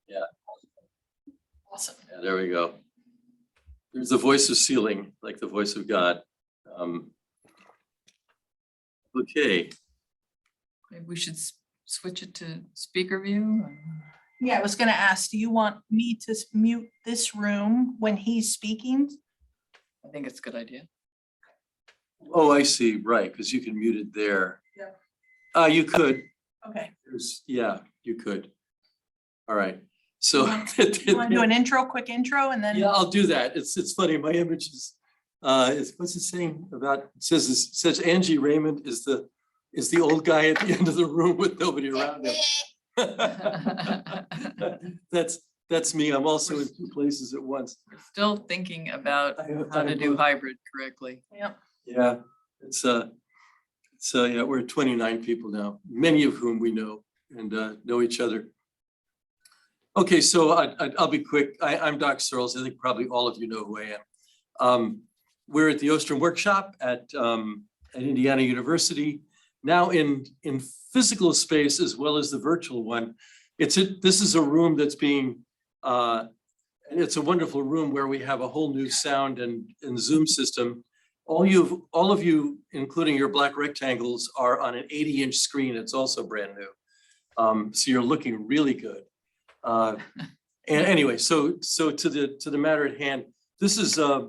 Yeah. Awesome. Yeah, there we go. There's the voice of ceiling, like the voice of God. Okay. Maybe we should switch it to speaker view. Yeah, I was going to ask, do you want me to mute this room when he's speaking? I think it's a good idea. Oh, I see. Right, because you can mute it there. Yeah. You could. Okay. Yeah, you could. All right. So You want to do an quick intro, and then? Yeah, I'll do that. It's funny. My image is what's it saying about? It says Angie Raymond is the old guy at the end of the room with nobody around him. That's me. I'm also in two places at once. We're still thinking about how to do hybrid correctly. Yep. Yeah, yeah, we're 29 people now, many of whom we know and know each other. Okay, so I'll be quick. I'm Doc Searles. I think probably all of you know who I am. We're at the Ostrom Workshop at Indiana University, now in physical space as well as the virtual one. This is a room that's being, it's a wonderful room where we have a whole new sound and Zoom system. All of you, including your black rectangles, are on an 80-inch screen. It's also brand new. So you're looking really good. And anyway, so to the matter at hand, this is a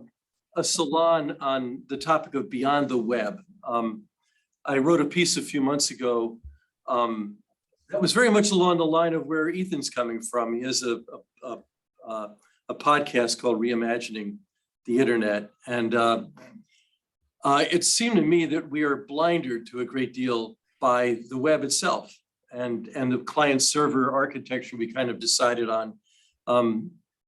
salon on the topic of beyond the web. I wrote a piece a few months ago that was very much along the line of where Ethan's coming from. He has a podcast called Reimagining the Internet, and it seemed to me that we are blinded to a great deal by the web itself. And the client server architecture we kind of decided on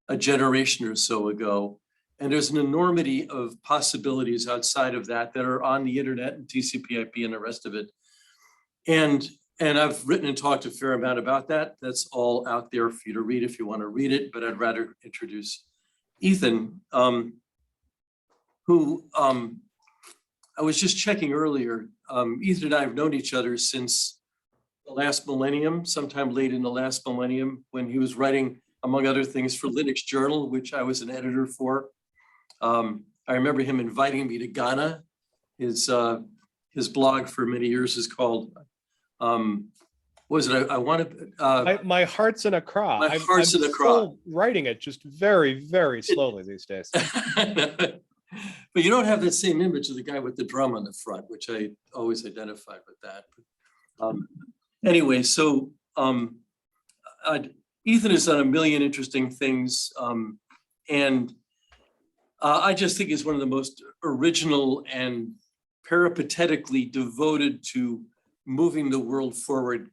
a generation or so ago. And there's an enormity of possibilities outside of that are on the internet and TCP/IP and the rest of it. And I've written and talked a fair amount about that. That's all out there for you to read if you want to read it, but I'd rather introduce Ethan, who I was just checking earlier. Ethan and I have known each other since the last millennium, sometime late in the last millennium, when he was writing, among other things, for Linux Journal, which I was an editor for. I remember him inviting me to Ghana. His blog for many years is called, what was it? I wanted my heart's in a craw. My heart's in a craw. Still writing it just very, very slowly these days. But you don't have that same image of the guy with the drum on the front, which I always identified with that. Anyway, so Ethan has done a million interesting things, and I just think he's one of the most original and peripatetically devoted to moving the world forward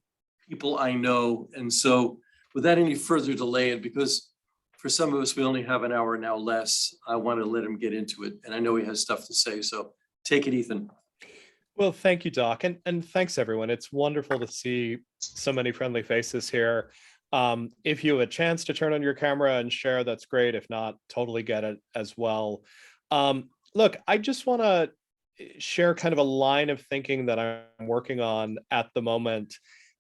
people I know. And so without any further delay, and because for some of us, we only have an hour now less, I want to let him get into it. And I know he has stuff to say, so take it, Ethan. Well, thank you, Doc. And thanks, everyone. It's wonderful to see so many friendly faces here. If you have a chance to turn on your camera and share, that's great. If not, totally get it as well. Look, I just want to share kind of a line of thinking that I'm working on at the moment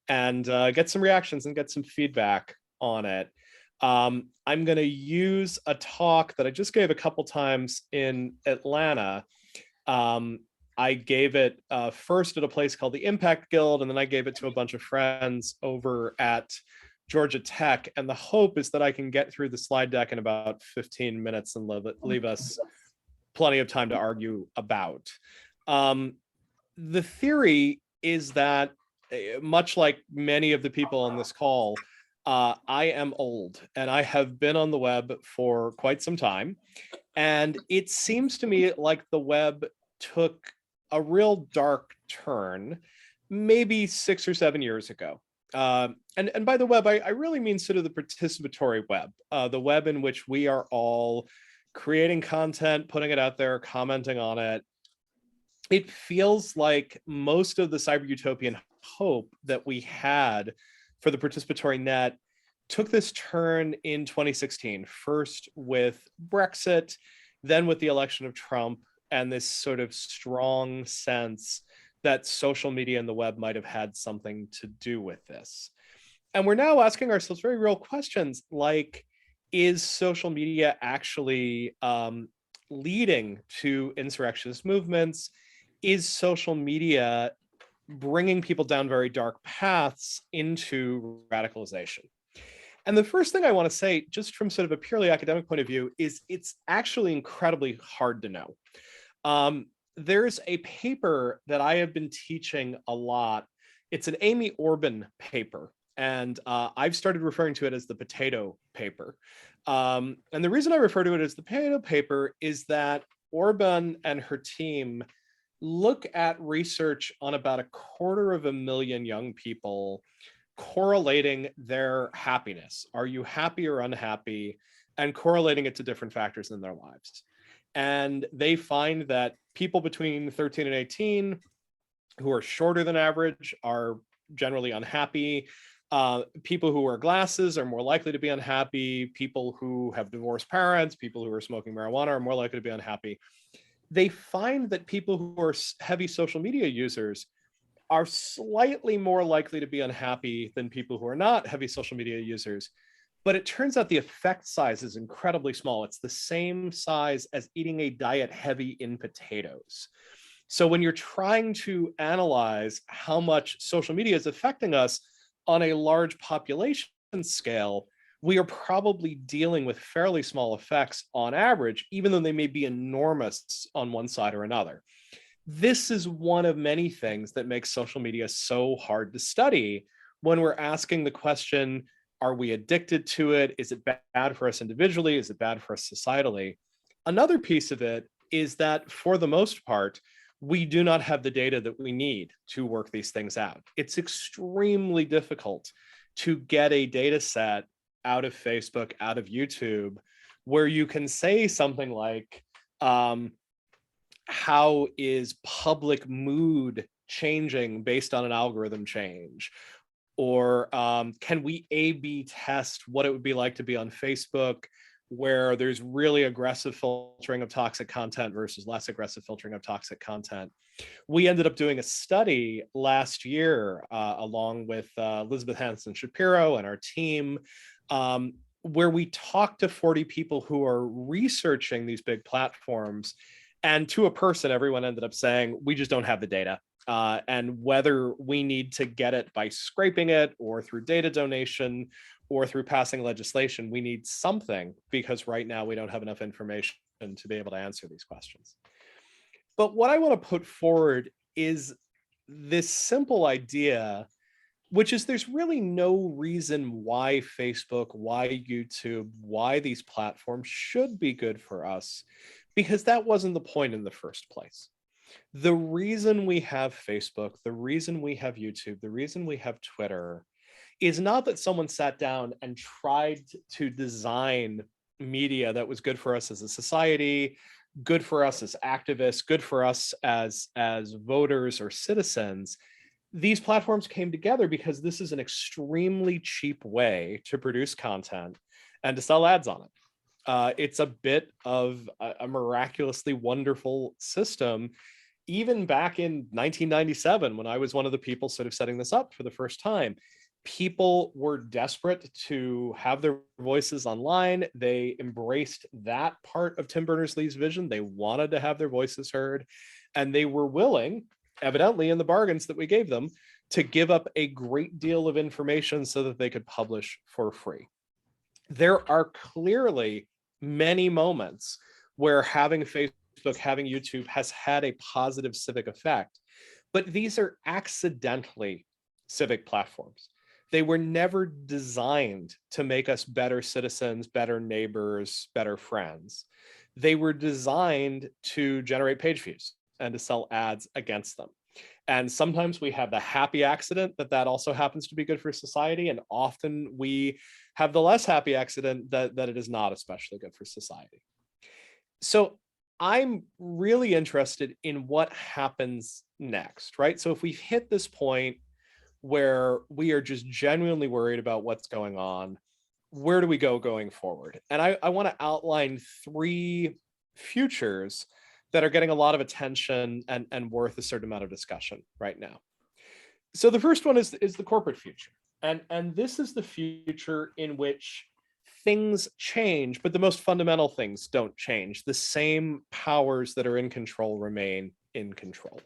and get some reactions and get some feedback on it. I'm going to use a talk that I just gave a couple times in Atlanta. I gave it first at a place called the Impact Guild, and then I gave it to a bunch of friends over at Georgia Tech. And the hope is that I can get through the slide deck in about 15 minutes and leave us plenty of time to argue about. The theory is that, much like many of the people on this call, I am old and I have been on the web for quite some time. And it seems to me like the web took a real dark turn maybe 6 or 7 years ago. And by the web, I really mean sort of the participatory web, the web in which we are all creating content, putting it out there, commenting on it. It feels like most of the cyber utopian hope that we had for the participatory net took this turn in 2016, first with Brexit, then with the election of Trump, and this sort of strong sense that social media and the web might have had something to do with this. And we're now asking ourselves very real questions like, is social media actually leading to insurrectionist movements? Is social media bringing people down very dark paths into radicalization? And the first thing I want to say, just from sort of a purely academic point of view, is it's actually incredibly hard to know. There's a paper that I have been teaching a lot. It's an Amy Orban paper, and I've started referring to it as the potato paper. And the reason I refer to it as the potato paper is that Orban and her team look at research on about 250,000 young people, correlating their happiness. Are you happy or unhappy? And correlating it to different factors in their lives. And they find that people between 13 and 18 who are shorter than average are generally unhappy. People who wear glasses are more likely to be unhappy. People who have divorced parents, people who are smoking marijuana are more likely to be unhappy. They find that people who are heavy social media users are slightly more likely to be unhappy than people who are not heavy social media users. But it turns out the effect size is incredibly small. It's the same size as eating a diet heavy in potatoes. So when you're trying to analyze how much social media is affecting us on a large population scale, we are probably dealing with fairly small effects on average, even though they may be enormous on one side or another. This is one of many things that makes social media so hard to study when we're asking the question, are we addicted to it? Is it bad for us individually? Is it bad for us societally? Another piece of it is that for the most part, we do not have the data that we need to work these things out. It's extremely difficult to get a data set out of Facebook, out of YouTube, where you can say something like, how is public mood changing based on an algorithm change? Or can we A/B test what it would be like to be on Facebook, where there's really aggressive filtering of toxic content versus less aggressive filtering of toxic content? We ended up doing a study last year along with Elizabeth Hanson Shapiro and our team, where we talked to 40 people who are researching these big platforms. And to a person, everyone ended up saying, we just don't have the data. And whether we need to get it by scraping it or through data donation or through passing legislation, we need something, because right now we don't have enough information to be able to answer these questions. But what I want to put forward is this simple idea, which is there's really no reason why Facebook, why YouTube, why these platforms should be good for us, because that wasn't the point in the first place. The reason we have Facebook, the reason we have YouTube, the reason we have Twitter is not that someone sat down and tried to design media that was good for us as a society, good for us as activists, good for us as voters or citizens. These platforms came together because this is an extremely cheap way to produce content and to sell ads on it. It's a bit of a miraculously wonderful system. Even back in 1997, when I was one of the people sort of setting this up for the first time, people were desperate to have their voices online. They embraced that part of Tim Berners-Lee's vision. They wanted to have their voices heard, and they were willing, evidently in the bargains that we gave them, to give up a great deal of information so that they could publish for free. There are clearly many moments where having Facebook, having YouTube has had a positive civic effect, but these are accidentally civic platforms. They were never designed to make us better citizens, better neighbors, better friends. They were designed to generate page views and to sell ads against them. And sometimes we have the happy accident that also happens to be good for society. And often we have the less happy accident that it is not especially good for society. So I'm really interested in what happens next, right? So if we've hit this point where we are just genuinely worried about what's going on, where do we go going forward? And I want to outline 3 futures that are getting a lot of attention and worth a certain amount of discussion right now. So the first one is the corporate future. And this is the future in which things change, but the most fundamental things don't change. The same powers that are in control remain in control.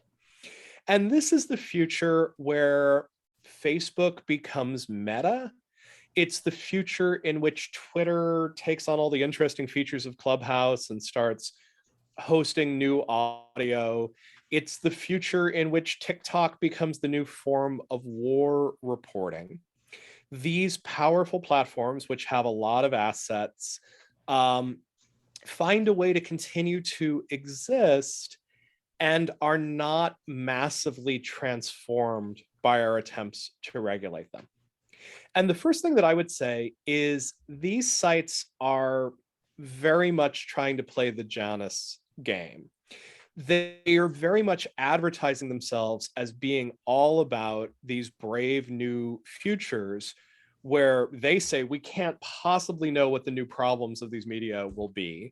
And this is the future where Facebook becomes Meta. It's the future in which Twitter takes on all the interesting features of Clubhouse and starts hosting new audio. It's the future in which TikTok becomes the new form of war reporting. These powerful platforms, which have a lot of assets, find a way to continue to exist and are not massively transformed by our attempts to regulate them. And the first thing that I would say is these sites are very much trying to play the Janus game. They are very much advertising themselves as being all about these brave new futures where they say we can't possibly know what the new problems of these media will be.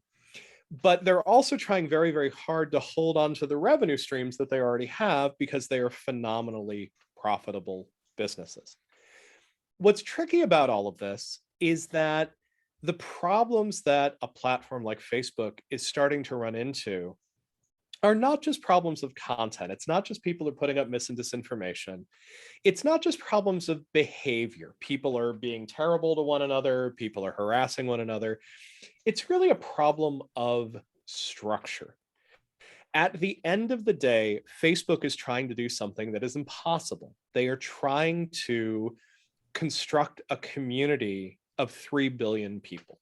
But they're also trying very, very hard to hold on to the revenue streams that they already have because they are phenomenally profitable businesses. What's tricky about all of this is that the problems that a platform like Facebook is starting to run into are not just problems of content. It's not just people are putting up mis and disinformation. It's not just problems of behavior. People are being terrible to one another. People are harassing one another. It's really a problem of structure. At the end of the day, Facebook is trying to do something that is impossible. They are trying to construct a community of 3 billion people.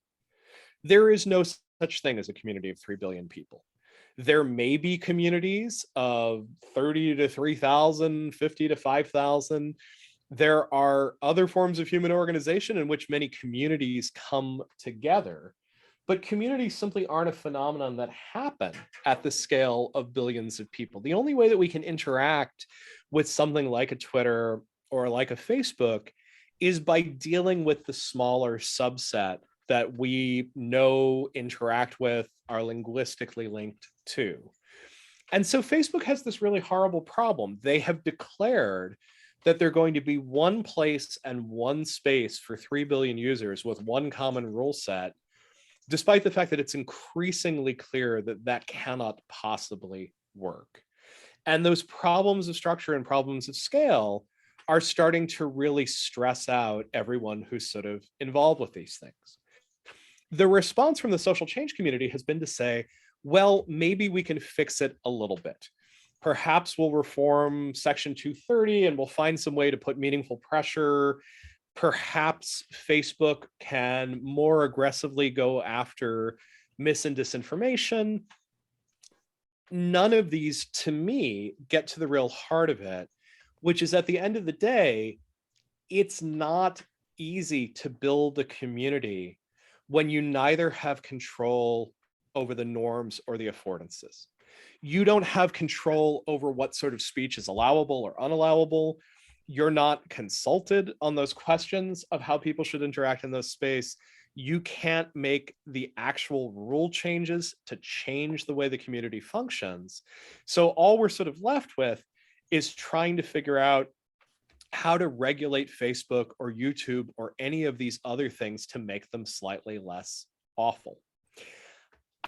There is no such thing as a community of 3 billion people. There may be communities of 30 to 3,000, 50 to 5,000. There are other forms of human organization in which many communities come together, but communities simply aren't a phenomenon that happen at the scale of billions of people. The only way that we can interact with something like a Twitter or like a Facebook is by dealing with the smaller subset that we know, interact with, are linguistically linked to. And so Facebook has this really horrible problem. They have declared that they're going to be one place and one space for 3 billion users with one common rule set, despite the fact that it's increasingly clear that that cannot possibly work. And those problems of structure and problems of scale are starting to really stress out everyone who's sort of involved with these things. The response from the social change community has been to say, well, maybe we can fix it a little bit. Perhaps we'll reform Section 230 and we'll find some way to put meaningful pressure. Perhaps Facebook can more aggressively go after mis and disinformation. None of these, to me, get to the real heart of it, which is at the end of the day, it's not easy to build a community when you neither have control over the norms or the affordances. You don't have control over what sort of speech is allowable or unallowable. You're not consulted on those questions of how people should interact in those space. You can't make the actual rule changes to change the way the community functions. So all we're sort of left with is trying to figure out how to regulate Facebook or YouTube or any of these other things to make them slightly less awful.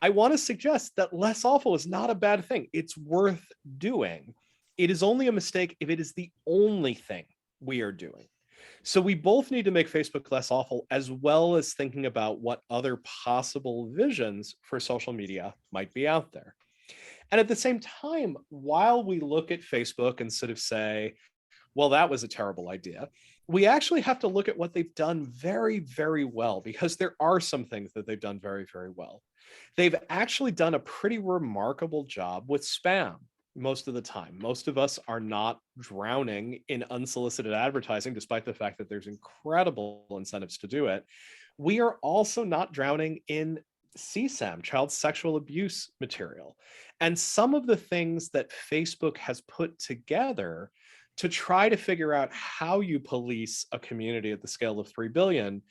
I want to suggest that less awful is not a bad thing. It's worth doing. It is only a mistake if it is the only thing we are doing. So we both need to make Facebook less awful, as well as thinking about what other possible visions for social media might be out there. And at the same time, while we look at Facebook and sort of say, well, that was a terrible idea, we actually have to look at what they've done very, very well, because there are some things that they've done very, very well. They've actually done a pretty remarkable job with spam most of the time. Most of us are not drowning in unsolicited advertising, despite the fact that there's incredible incentives to do it. We are also not drowning in CSAM, child sexual abuse material. And some of the things that Facebook has put together to try to figure out how you police a community at the scale of 3 billion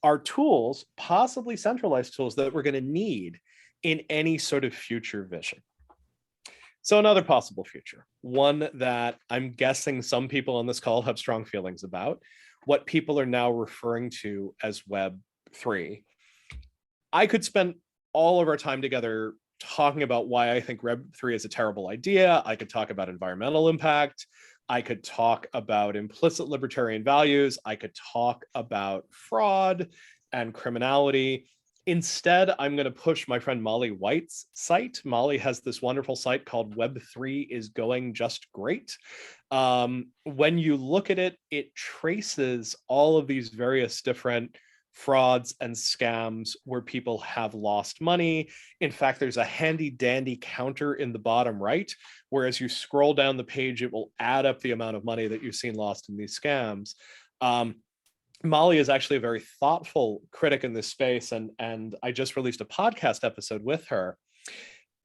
are tools, possibly centralized tools, that we're going to need in any sort of future vision. So another possible future, one that I'm guessing some people on this call have strong feelings about, what people are now referring to as Web3. I could spend all of our time together talking about why I think Web3 is a terrible idea. I could talk about environmental impact. I could talk about implicit libertarian values. I could talk about fraud and criminality. Instead, I'm going to push my friend Molly White's site. Molly has this wonderful site called Web3 is Going Just Great. When you look at it, it traces all of these various different frauds and scams where people have lost money. In fact, there's a handy dandy counter in the bottom right, where as you scroll down the page, it will add up the amount of money that you've seen lost in these scams. Molly is actually a very thoughtful critic in this space, and I just released a podcast episode with her.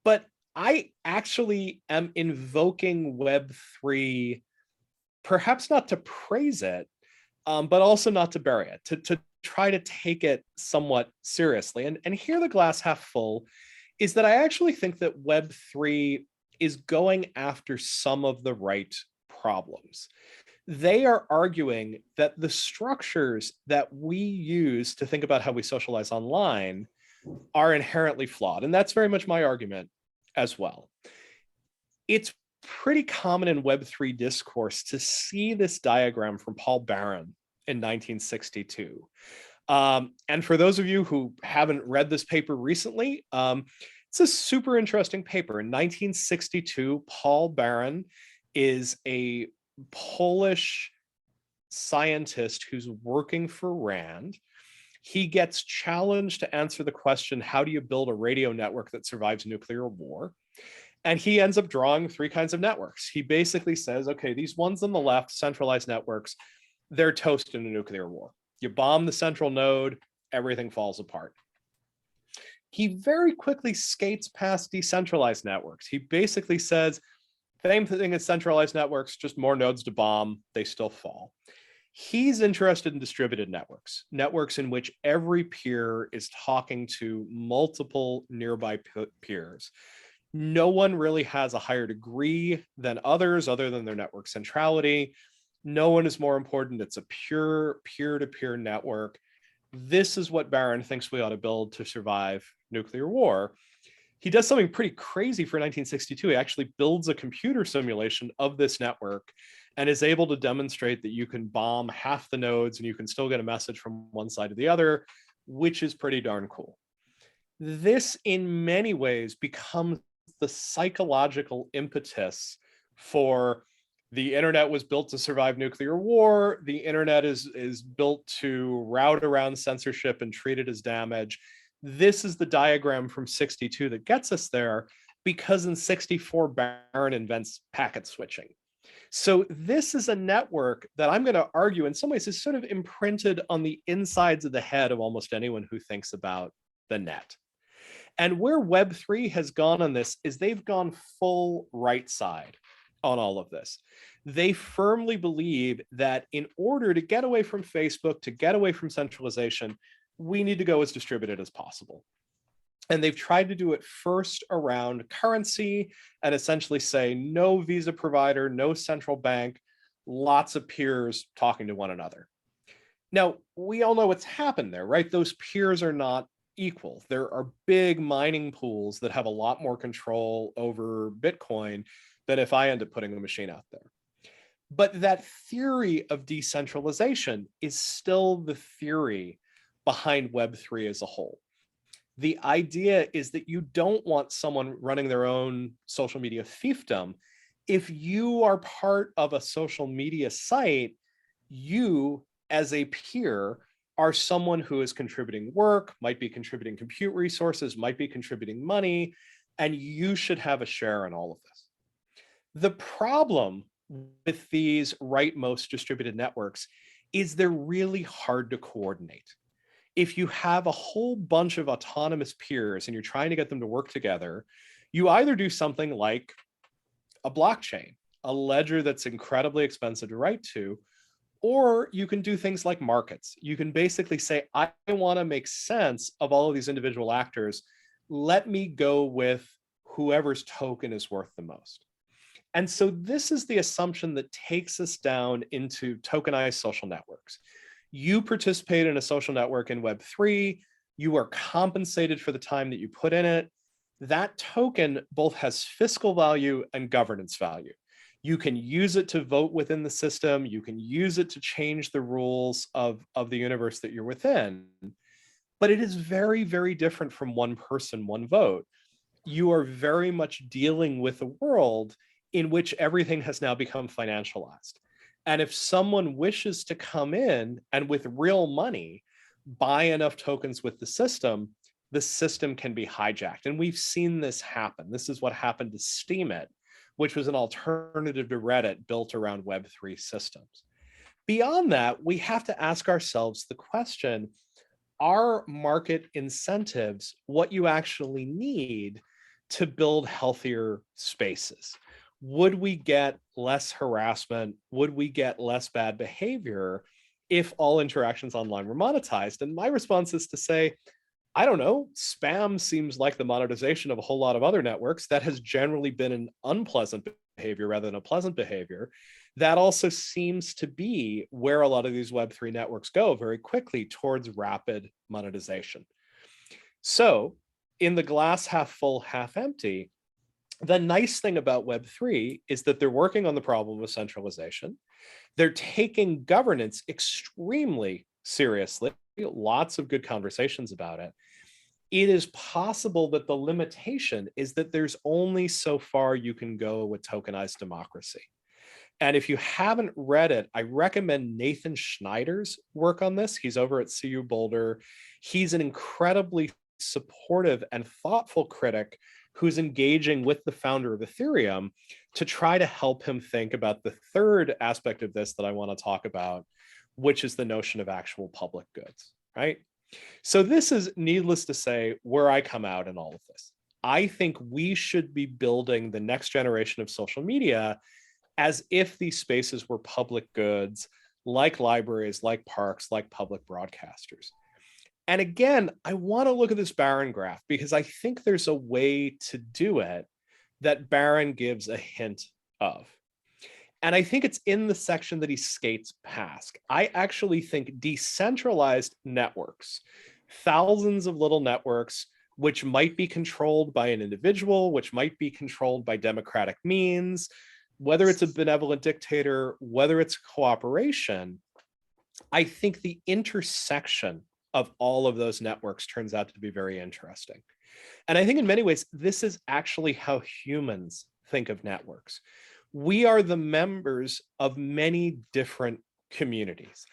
But I actually am invoking Web3, perhaps not to praise it, but also not to bury it, to try to take it somewhat seriously. And here the glass half full is that I actually think that Web3 is going after some of the right problems. They are arguing that the structures that we use to think about how we socialize online are inherently flawed. And that's very much my argument as well. It's pretty common in Web3 discourse to see this diagram from Paul Barron in 1962. And for those of you who haven't read this paper recently, it's a super interesting paper. In 1962, Paul Barron is a Polish scientist who's working for RAND. He gets challenged to answer the question, how do you build a radio network that survives nuclear war? And he ends up drawing three kinds of networks. He basically says, okay, these ones on the left, centralized networks, they're toast in a nuclear war. You bomb the central node, everything falls apart. He very quickly skates past decentralized networks. He basically says, same thing as centralized networks, just more nodes to bomb, they still fall. He's interested in distributed networks, networks in which every peer is talking to multiple nearby peers. No one really has a higher degree than others, other than their network centrality. No one is more important. It's a pure peer-to-peer network. This is what Barron thinks we ought to build to survive nuclear war. He does something pretty crazy for 1962. He actually builds a computer simulation of this network and is able to demonstrate that you can bomb half the nodes and you can still get a message from one side to the other, which is pretty darn cool. This, in many ways, becomes the psychological impetus for the internet was built to survive nuclear war. The internet is built to route around censorship and treat it as damage. This is the diagram from 62 that gets us there, because in 64, Barron invents packet switching. So this is a network that I'm going to argue in some ways is sort of imprinted on the insides of the head of almost anyone who thinks about the net. And where Web3 has gone on this is they've gone full right side on all of this. They firmly believe that in order to get away from Facebook, to get away from centralization, we need to go as distributed as possible. And they've tried to do it first around currency and essentially say no Visa provider, no central bank, lots of peers talking to one another. Now, we all know what's happened there, right? Those peers are not equal. There are big mining pools that have a lot more control over Bitcoin than if I end up putting a machine out there. But that theory of decentralization is still the theory behind Web3 as a whole. The idea is that you don't want someone running their own social media fiefdom. If you are part of a social media site, you as a peer are someone who is contributing work, might be contributing compute resources, might be contributing money, and you should have a share in all of this. The problem with these rightmost distributed networks is they're really hard to coordinate. If you have a whole bunch of autonomous peers and you're trying to get them to work together, you either do something like a blockchain, a ledger that's incredibly expensive to write to, or you can do things like markets. You can basically say, I want to make sense of all of these individual actors. Let me go with whoever's token is worth the most. And so this is the assumption that takes us down into tokenized social networks. You participate in a social network in Web3, you are compensated for the time that you put in it. That token both has fiscal value and governance value. You can use it to vote within the system. You can use it to change the rules of the universe that you're within. But it is very, very different from one person, one vote. You are very much dealing with a world in which everything has now become financialized. And if someone wishes to come in and with real money, buy enough tokens with the system can be hijacked. And we've seen this happen. This is what happened to Steemit, which was an alternative to Reddit built around Web3 systems. Beyond that, we have to ask ourselves the question, are market incentives what you actually need to build healthier spaces? Would we get less harassment? Would we get less bad behavior if all interactions online were monetized? And my response is to say, I don't know, spam seems like the monetization of a whole lot of other networks that has generally been an unpleasant behavior rather than a pleasant behavior. That also seems to be where a lot of these Web3 networks go very quickly towards rapid monetization. So in the glass half full, half empty, the nice thing about Web3 is that they're working on the problem of centralization. They're taking governance extremely seriously, lots of good conversations about it. It is possible that the limitation is that there's only so far you can go with tokenized democracy. And if you haven't read it, I recommend Nathan Schneider's work on this. He's over at CU Boulder. He's an incredibly supportive and thoughtful critic who's engaging with the founder of Ethereum to try to help him think about the third aspect of this that I want to talk about, which is the notion of actual public goods, right? So this is, needless to say, where I come out in all of this. I think we should be building the next generation of social media as if these spaces were public goods, like libraries, like parks, like public broadcasters. And again, I want to look at this Barron graph because I think there's a way to do it that Barron gives a hint of. And I think it's in the section that he skates past. I actually think decentralized networks, thousands of little networks, which might be controlled by an individual, which might be controlled by democratic means, whether it's a benevolent dictator, whether it's cooperation, I think the intersection of all of those networks turns out to be very interesting. And I think in many ways, this is actually how humans think of networks. We are the members of many different communities.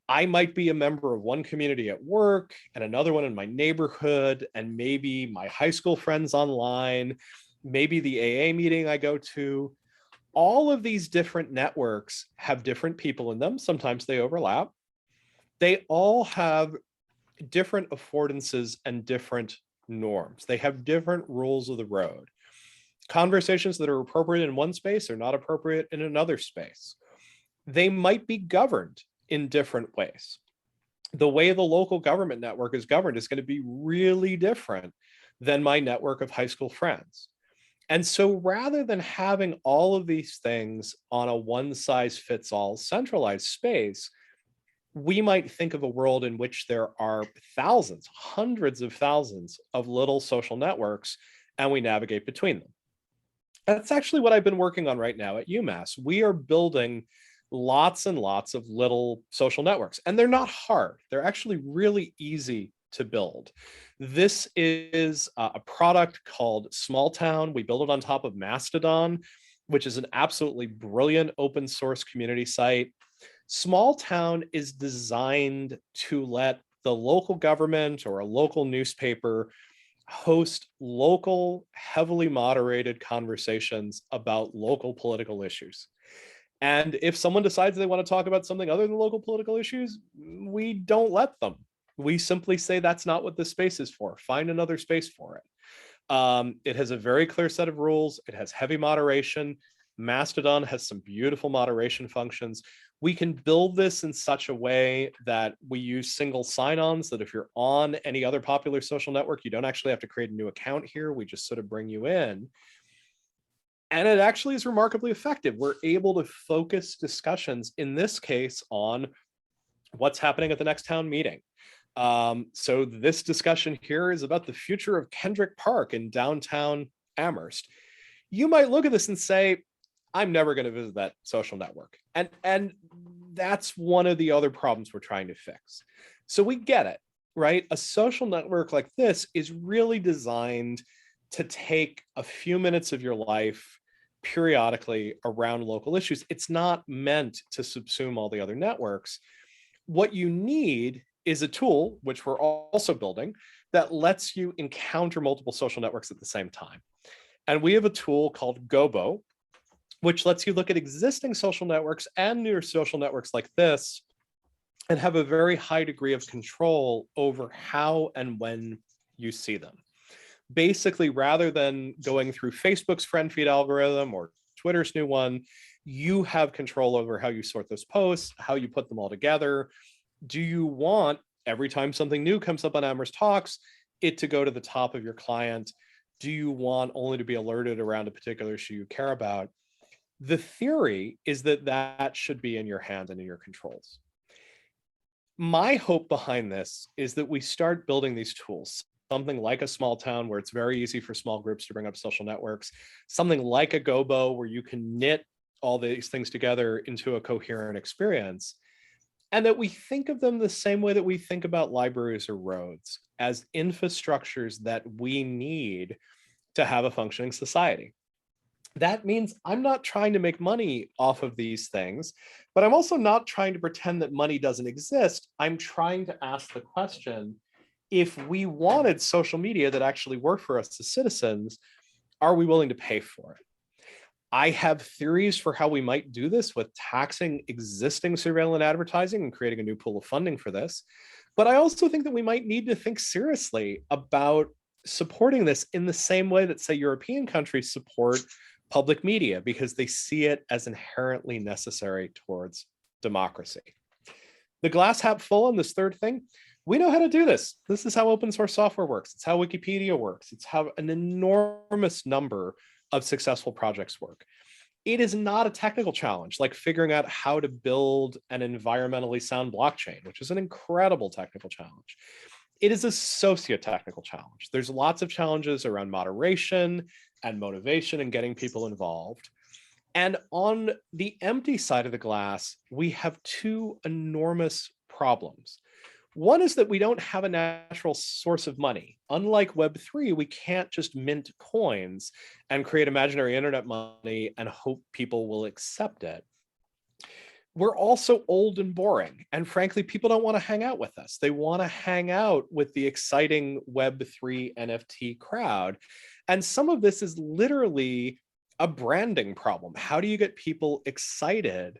I might be a member of one community at work and another one in my neighborhood, and maybe my high school friends online, maybe the AA meeting I go to. All of these different networks have different people in them. Sometimes they overlap. They all have different affordances and different norms. They have different rules of the road. Conversations that are appropriate in one space are not appropriate in another space. They might be governed in different ways. The way the local government network is governed is going to be really different than my network of high school friends. And so rather than having all of these things on a one-size-fits-all centralized space, we might think of a world in which there are thousands, hundreds of thousands of little social networks, and we navigate between them. That's actually what I've been working on right now at UMass. We are building lots and lots of little social networks, and they're not hard. They're actually really easy to build. This is a product called Small Town. We build it on top of Mastodon, which is an absolutely brilliant open source community site. Small Town is designed to let the local government or a local newspaper host local, heavily moderated conversations about local political issues. And if someone decides they want to talk about something other than local political issues, we don't let them. We simply say that's not what this space is for. Find another space for it. It has a very clear set of rules. It has heavy moderation. Mastodon has some beautiful moderation functions. We can build this in such a way that we use single sign-ons, that if you're on any other popular social network, you don't actually have to create a new account here. We just sort of bring you in. And it actually is remarkably effective. We're able to focus discussions, in this case, on What's happening at the next town meeting? So this discussion here is about the future of Kendrick Park in downtown Amherst. You might look at this and say, I'm never going to visit that social network. And that's one of the other problems we're trying to fix. So we get it, right? A social network like this is really designed to take a few minutes of your life periodically around local issues. It's not meant to subsume all the other networks. What you need is a tool, which we're also building, that lets you encounter multiple social networks at the same time. And we have a tool called Gobo, which lets you look at existing social networks and newer social networks like this and have a very high degree of control over how and when you see them. Basically, rather than going through Facebook's friend feed algorithm or Twitter's new one, you have control over how you sort those posts, how you put them all together. Do you want, every time something new comes up on Amherst Talks, it to go to the top of your client? Do you want only to be alerted around a particular issue you care about? The theory is that that should be in your hand and in your controls. My hope behind this is that we start building these tools, something like a small town where it's very easy for small groups to bring up social networks, something like a Gobo where you can knit all these things together into a coherent experience, and that we think of them the same way that we think about libraries or roads, as infrastructures that we need to have a functioning society. That means I'm not trying to make money off of these things, but I'm also not trying to pretend that money doesn't exist. I'm trying to ask the question, if we wanted social media that actually worked for us as citizens, are we willing to pay for it? I have theories for how we might do this with taxing existing surveillance advertising and creating a new pool of funding for this. But I also think that we might need to think seriously about supporting this in the same way that, say, European countries support public media, because they see it as inherently necessary towards democracy. The glass half full on this third thing, we know how to do this. This is how open source software works. It's how Wikipedia works. It's how an enormous number of successful projects work. It is not a technical challenge like figuring out how to build an environmentally sound blockchain, which is an incredible technical challenge. It is a socio-technical challenge. There's lots of challenges around moderation and motivation and getting people involved. And on the empty side of the glass, we have two enormous problems. One is that we don't have a natural source of money. Unlike Web3, we can't just mint coins and create imaginary internet money and hope people will accept it. We're also old and boring. And frankly, people don't want to hang out with us. They want to hang out with the exciting Web3 NFT crowd. And some of this is literally a branding problem. How do you get people excited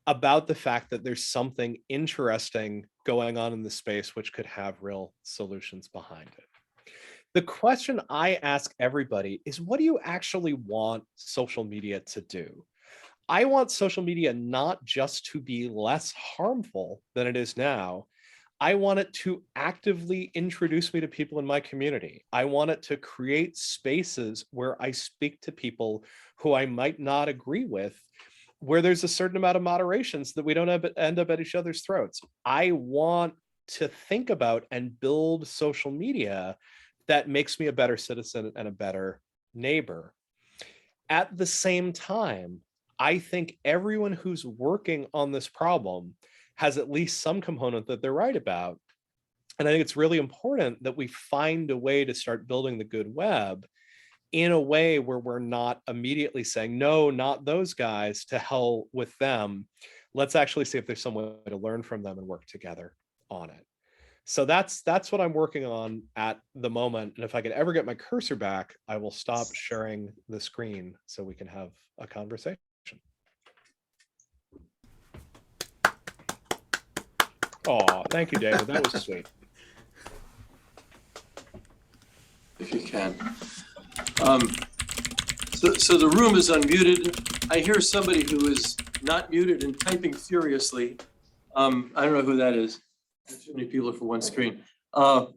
about the fact that there's something interesting going on in the space which could have real solutions behind it? The question I ask everybody is, what do you actually want social media to do? I want social media not just to be less harmful than it is now. I want it to actively introduce me to people in my community. I want it to create spaces where I speak to people who I might not agree with, where there's a certain amount of moderation so that we don't end up at each other's throats. I want to think about and build social media that makes me a better citizen and a better neighbor. At the same time, I think everyone who's working on this problem has at least some component that they're right about. And I think it's really important that we find a way to start building the good web in a way where we're not immediately saying, no, not those guys, to hell with them. Let's actually see if there's some way to learn from them and work together on it. So that's what I'm working on at the moment. And if I could ever get my cursor back, I will stop sharing the screen so we can have a conversation. Oh, thank you, David. That was sweet. If you can. So the room is unmuted. I hear somebody who is not muted and typing furiously. I don't know who that is. There's too many people for one screen. I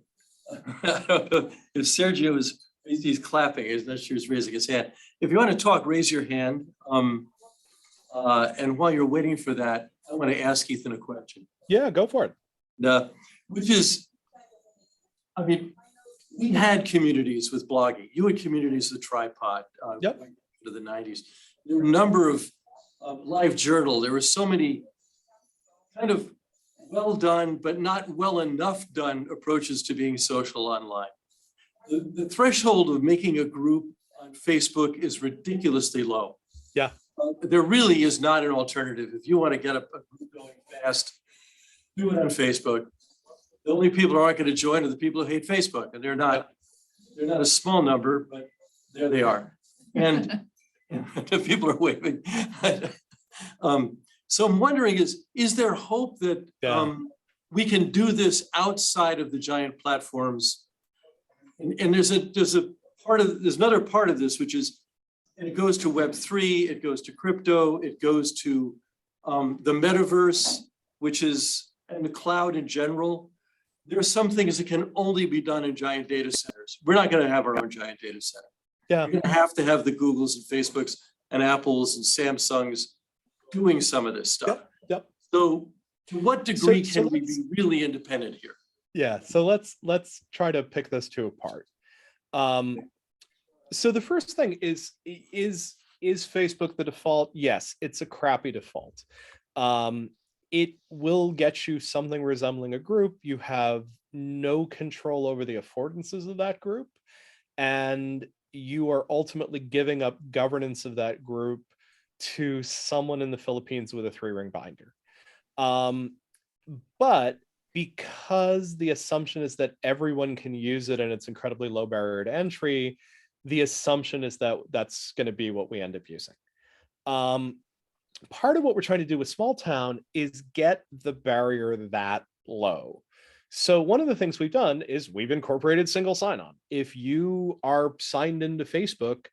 don't know if Sergio is, he's clapping. He's not sure he's raising his hand. If you want to talk, raise your hand. And while you're waiting for that, I want to ask Ethan a question. Yeah, go for it. Which is, I mean, we had communities with blogging. You had communities with Tripod. Yep. To the 90s. There were a number of Live Journal. There were so many kind of well done, but not well enough done approaches to being social online. The threshold of making a group on Facebook is ridiculously low. Yeah. There really is not an alternative. If you want to get a group going fast, do it on Facebook. The only people who aren't going to join are the people who hate Facebook, and they're not a small number, but there they are. And the people are waving. So I'm wondering, is there hope that we can do this outside of the giant platforms? And there's another part of this, which is, and it goes to Web3, it goes to crypto, it goes to the metaverse, which is, and the cloud in general. There are some things that can only be done in giant data centers. We're not going to have our own giant data center. Yeah. We're going to have the Googles and Facebooks and Apples and Samsungs doing some of this stuff. Yep. So to what degree So can we be really independent here? Yeah, so let's try to pick those two apart. So the first thing is Facebook the default? Yes, it's a crappy default. It will get you something resembling a group. You have no control over the affordances of that group, and you are ultimately giving up governance of that group to someone in the Philippines with a 3-ring binder. But because the assumption is that everyone can use it and it's incredibly low barrier to entry, the assumption is that that's going to be what we end up using. Part of what we're trying to do with Small Town is get the barrier that low. So one of the things we've done is we've incorporated single sign-on. If you are signed into Facebook,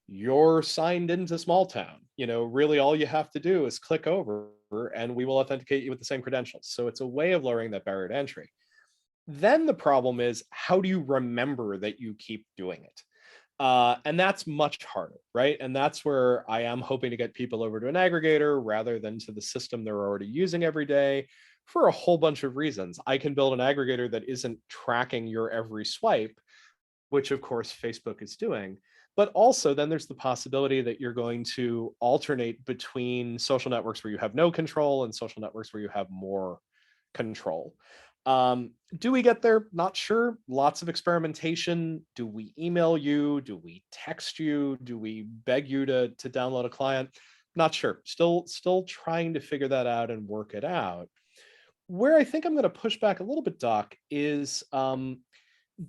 you're signed into Small Town. Really all you have to do is click over and we will authenticate you with the same credentials. So it's a way of lowering that barrier to entry. Then the problem is, how do you remember that you keep doing it? And that's much harder, right? And that's where I am hoping to get people over to an aggregator rather than to the system they're already using every day, for a whole bunch of reasons. I can build an aggregator that isn't tracking your every swipe, which of course Facebook is doing. But also then there's the possibility that you're going to alternate between social networks where you have no control and social networks where you have more control. Do we get there? Not sure. Lots of experimentation. Do we email you? Do we text you? Do we beg you to download a client? Not sure. Still trying to figure that out and work it out. Where I think I'm going to push back a little bit, Doc, is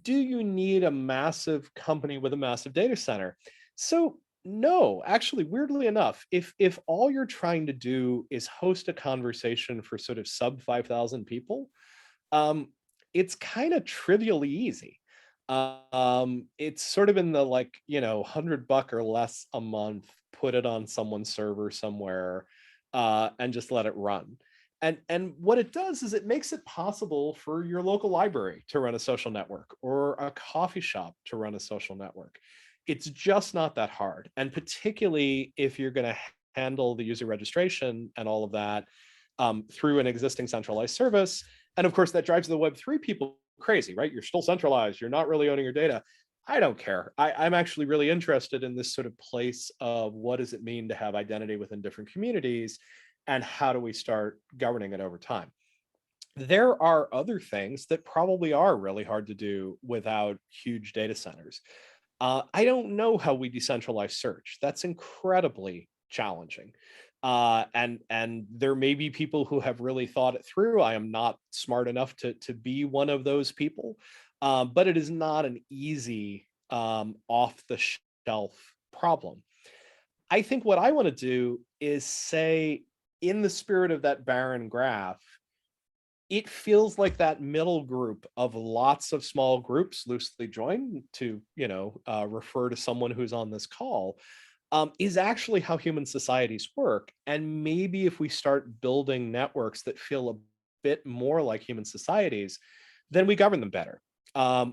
do you need a massive company with a massive data center? So no, actually, weirdly enough, if all you're trying to do is host a conversation for sort of sub 5,000 people, it's kind of trivially easy. It's sort of in the $100 or less a month, put it on someone's server somewhere, and just let it run. And what it does is it makes it possible for your local library to run a social network or a coffee shop to run a social network. It's just not that hard. And particularly if you're going to handle the user registration and all of that through an existing centralized service. And of course, that drives the Web3 people crazy, right? You're still centralized. You're not really owning your data. I don't care. I'm actually really interested in this sort of place of what does it mean to have identity within different communities, and how do we start governing it over time? There are other things that probably are really hard to do without huge data centers. I don't know how we decentralize search. That's incredibly challenging. And there may be people who have really thought it through. I am not smart enough to be one of those people, but it is not an easy off-the-shelf problem. I think what I want to do is say, in the spirit of that barren graph, it feels like that middle group of lots of small groups loosely joined, to refer to someone who's on this call, is actually how human societies work. And maybe if we start building networks that feel a bit more like human societies, then we govern them better.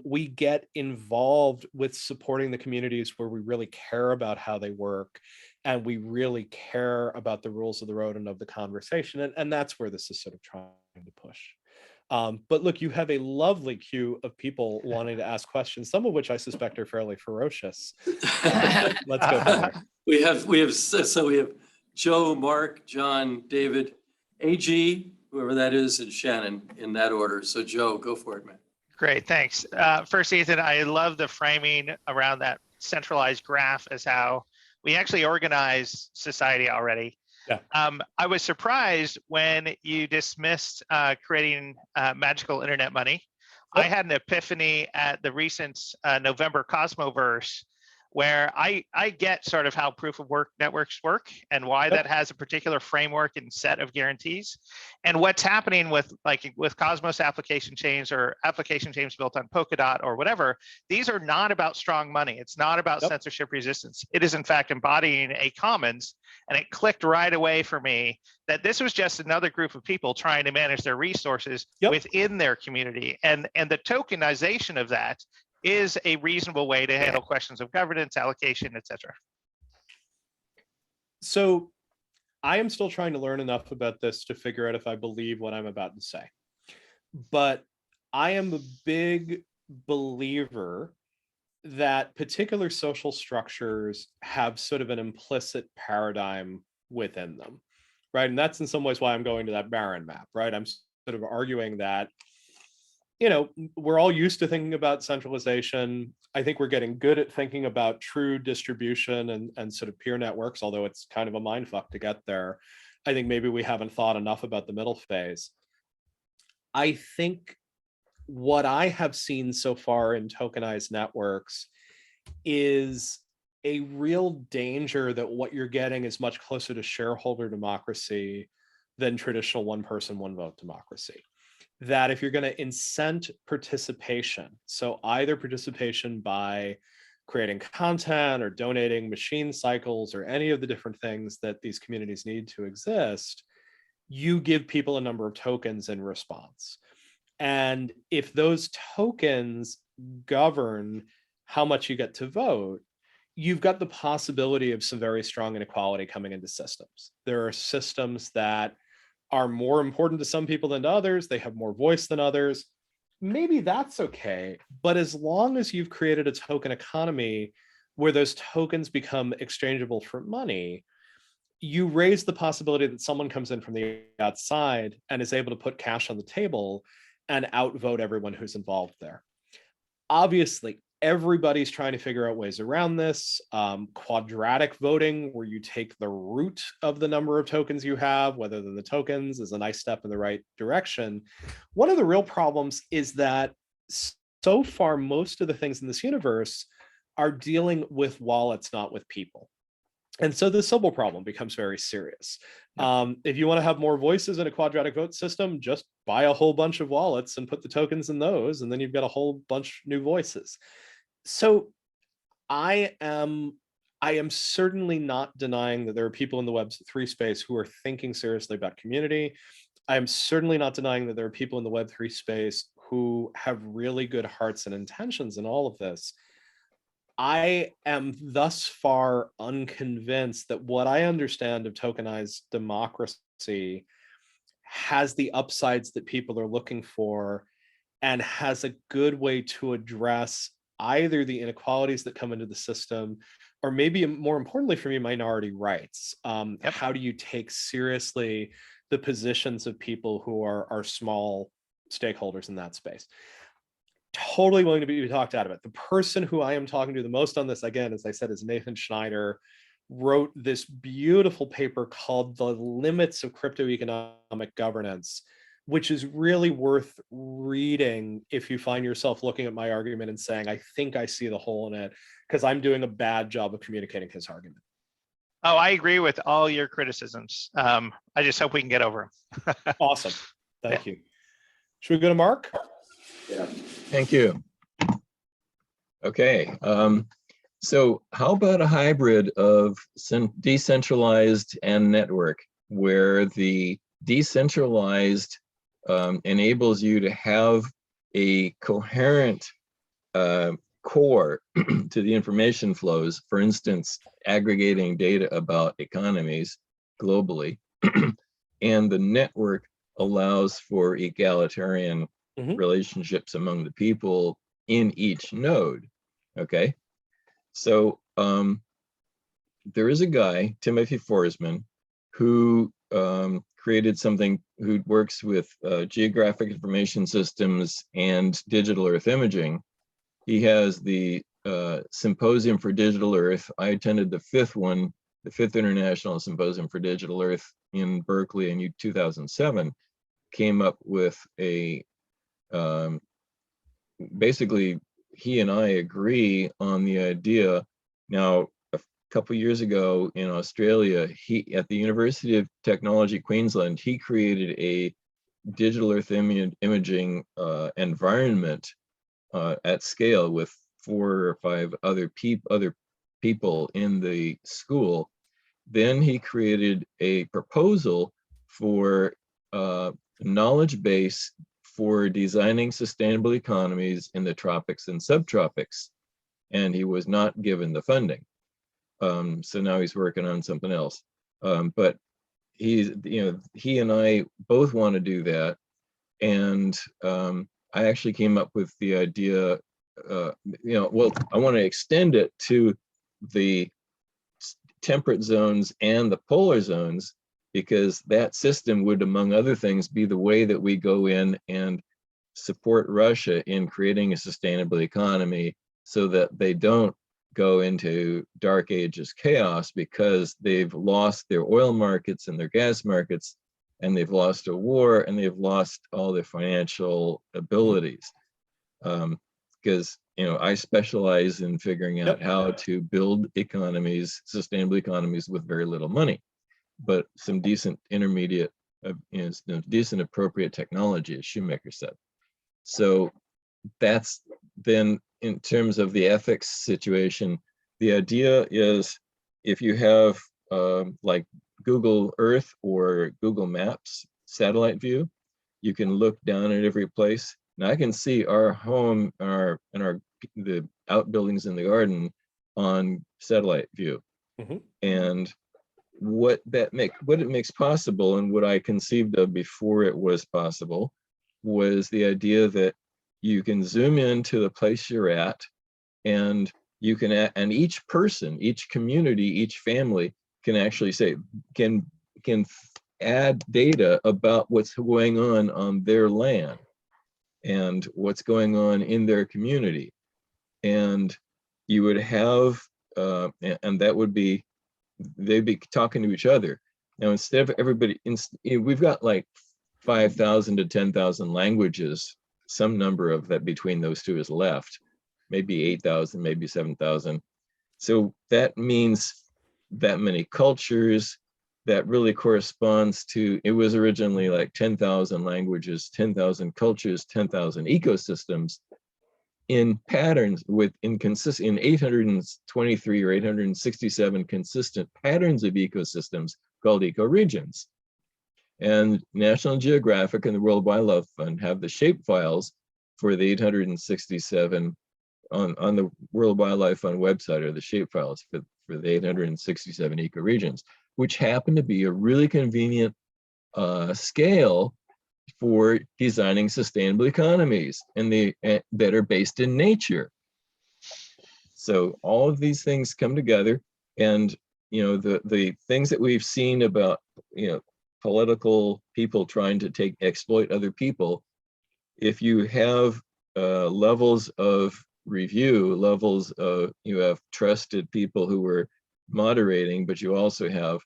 We get involved with supporting the communities where we really care about how they work, and we really care about the rules of the road and of the conversation. And that's where this is sort of trying to push. But look, you have a lovely queue of people wanting to ask questions, some of which I suspect are fairly ferocious. Let's go from there. We have Joe, Mark, John, David, AG, whoever that is, and Shannon in that order. So Joe, go for it, man. Great, thanks. First, Ethan, I love the framing around that centralized graph as how we actually organize society already. Yeah. I was surprised when you dismissed creating magical internet money. Yep. I had an epiphany at the recent November Cosmoverse, where I get sort of how proof of work networks work and why Yep. that has a particular framework and set of guarantees. And what's happening with Cosmos application chains or application chains built on Polkadot or whatever, these are not about strong money. It's not about Yep. censorship resistance. It is in fact embodying a commons. And it clicked right away for me that this was just another group of people trying to manage their resources Yep. within their community. And the tokenization of that is a reasonable way to handle questions of governance, allocation, et cetera. So I am still trying to learn enough about this to figure out if I believe what I'm about to say. But I am a big believer that particular social structures have sort of an implicit paradigm within them, right? And that's in some ways why I'm going to that Barron map, right? I'm sort of arguing that, you know, we're all used to thinking about centralization. I think we're getting good at thinking about true distribution and sort of peer networks, although it's kind of a mindfuck to get there. I think maybe we haven't thought enough about the middle phase. I think what I have seen so far in tokenized networks is a real danger that what you're getting is much closer to shareholder democracy than traditional one person, one vote democracy. That if you're going to incent participation, so either participation by creating content or donating machine cycles or any of the different things that these communities need to exist, you give people a number of tokens in response. And if those tokens govern how much you get to vote, you've got the possibility of some very strong inequality coming into systems. There are systems that are more important to some people than to others. They have more voice than others. Maybe that's okay. But as long as you've created a token economy where those tokens become exchangeable for money, you raise the possibility that someone comes in from the outside and is able to put cash on the table and outvote everyone who's involved there. Obviously, everybody's trying to figure out ways around this. Quadratic voting, where you take the root of the number of tokens you have, whether than the tokens, is a nice step in the right direction. One of the real problems is that so far, most of the things in this universe are dealing with wallets, not with people. And so the Sybil problem becomes very serious. If you want to have more voices in a quadratic vote system, just buy a whole bunch of wallets and put the tokens in those, and then you've got a whole bunch of new voices. So I am certainly not denying that there are people in the Web3 space who are thinking seriously about community. I am certainly not denying that there are people in the Web3 space who have really good hearts and intentions in all of this. I am thus far unconvinced that what I understand of tokenized democracy has the upsides that people are looking for and has a good way to address either the inequalities that come into the system, or maybe more importantly for me, minority rights. How do you take seriously the positions of people who are small stakeholders in that space? Totally willing to be talked out of it. The person who I am talking to the most on this, again, as I said, is Nathan Schneider, wrote this beautiful paper called The Limits of Cryptoeconomic Governance, which is really worth reading if you find yourself looking at my argument and saying, I think I see the hole in it, because I'm doing a bad job of communicating his argument. Oh, I agree with all your criticisms. I just hope we can get over them. Awesome. Thank you. Should we go to Mark? Yeah. Thank you. Okay. So how about a hybrid of decentralized and network, where the decentralized enables you to have a coherent core to the information flows, for instance, aggregating data about economies globally, and the network allows for egalitarian Mhm. relationships among the people in each node. Okay, so there is a guy, Timothy Forsman, who created something, who works with geographic information systems and digital Earth imaging. He has the Symposium for Digital Earth. I attended the fifth one, the fifth International Symposium for Digital Earth in Berkeley in 2007. Came up with a, basically, he and I agree on the idea. Now, a couple years ago in Australia, he, at the University of Technology, Queensland, he created a digital Earth imaging environment at scale with 4 or 5 other people in the school. Then he created a proposal for knowledge base for designing sustainable economies in the tropics and subtropics, and he was not given the funding. So now he's working on something else. But he's, he and I both want to do that, and I actually came up with the idea. Well, I want to extend it to the temperate zones and the polar zones, because that system would, among other things, be the way that we go in and support Russia in creating a sustainable economy so that they don't go into dark ages chaos because they've lost their oil markets and their gas markets, and they've lost a war, and they've lost all their financial abilities. Because I specialize in figuring out how to build economies, sustainable economies with very little money, but some decent intermediate, decent appropriate technology, as Shoemaker said. So that's then, in terms of the ethics situation, the idea is, if you have like Google Earth or Google Maps satellite view, you can look down at every place. Now I can see our home, the outbuildings in the garden on satellite view. And what it makes possible, and what I conceived of before it was possible, was the idea that you can zoom into the place you're at, and you can, and each person, each community, each family can actually say, can add data about what's going on their land and what's going on in their community. And you would have, and that would be, they'd be talking to each other. Now, instead of everybody, we've got like 5,000 to 10,000 languages. Some number of that between those two is left, maybe 8,000, maybe 7,000. So that means that many cultures. That really corresponds to, it was originally like 10,000 languages, 10,000 cultures, 10,000 ecosystems in patterns in 823 or 867 consistent patterns of ecosystems called ecoregions. And National Geographic and the World Wildlife Fund have the shapefiles for the 867 on the World Wildlife Fund website, are the shapefiles for the 867 ecoregions, which happen to be a really convenient scale for designing sustainable economies, and that are based in nature. So all of these things come together, and the things that we've seen about political people trying to exploit other people, if you have levels of review, levels of, you have trusted people who are moderating, but you also have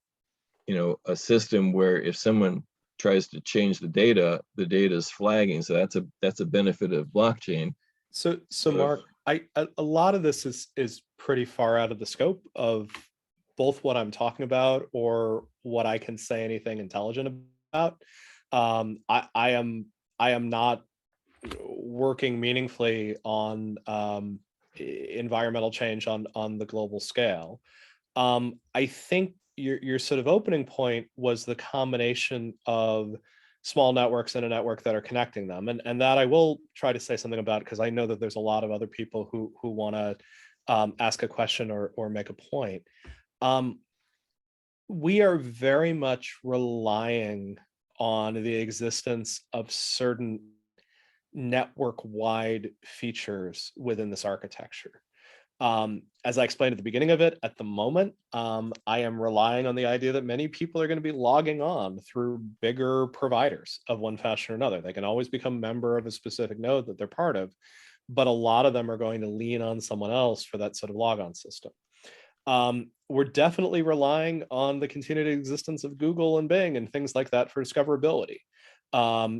a system where if someone tries to change the data is flagging. So that's a benefit of blockchain. So Mark, a lot of this is pretty far out of the scope of both what I'm talking about or what I can say anything intelligent about. I am not working meaningfully on environmental change on the global scale. I think your sort of opening point was the combination of small networks and a network that are connecting them, and that I will try to say something about, because I know that there's a lot of other people who want to ask a question or make a point. We are very much relying on the existence of certain network-wide features within this architecture. As I explained at the beginning of it, at the moment, I am relying on the idea that many people are going to be logging on through bigger providers of one fashion or another. They can always become a member of a specific node that they're part of, but a lot of them are going to lean on someone else for that sort of logon system. We're definitely relying on the continued existence of Google and Bing and things like that for discoverability.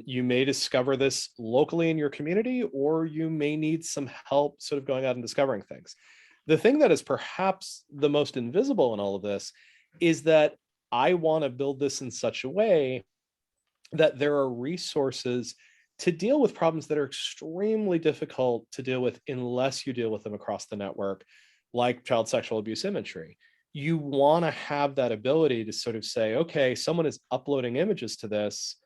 You may discover this locally in your community, or you may need some help sort of going out and discovering things. The thing that is perhaps the most invisible in all of this is that I want to build this in such a way that there are resources to deal with problems that are extremely difficult to deal with unless you deal with them across the network, like child sexual abuse imagery. You want to have that ability to sort of say, okay, someone is uploading images to this.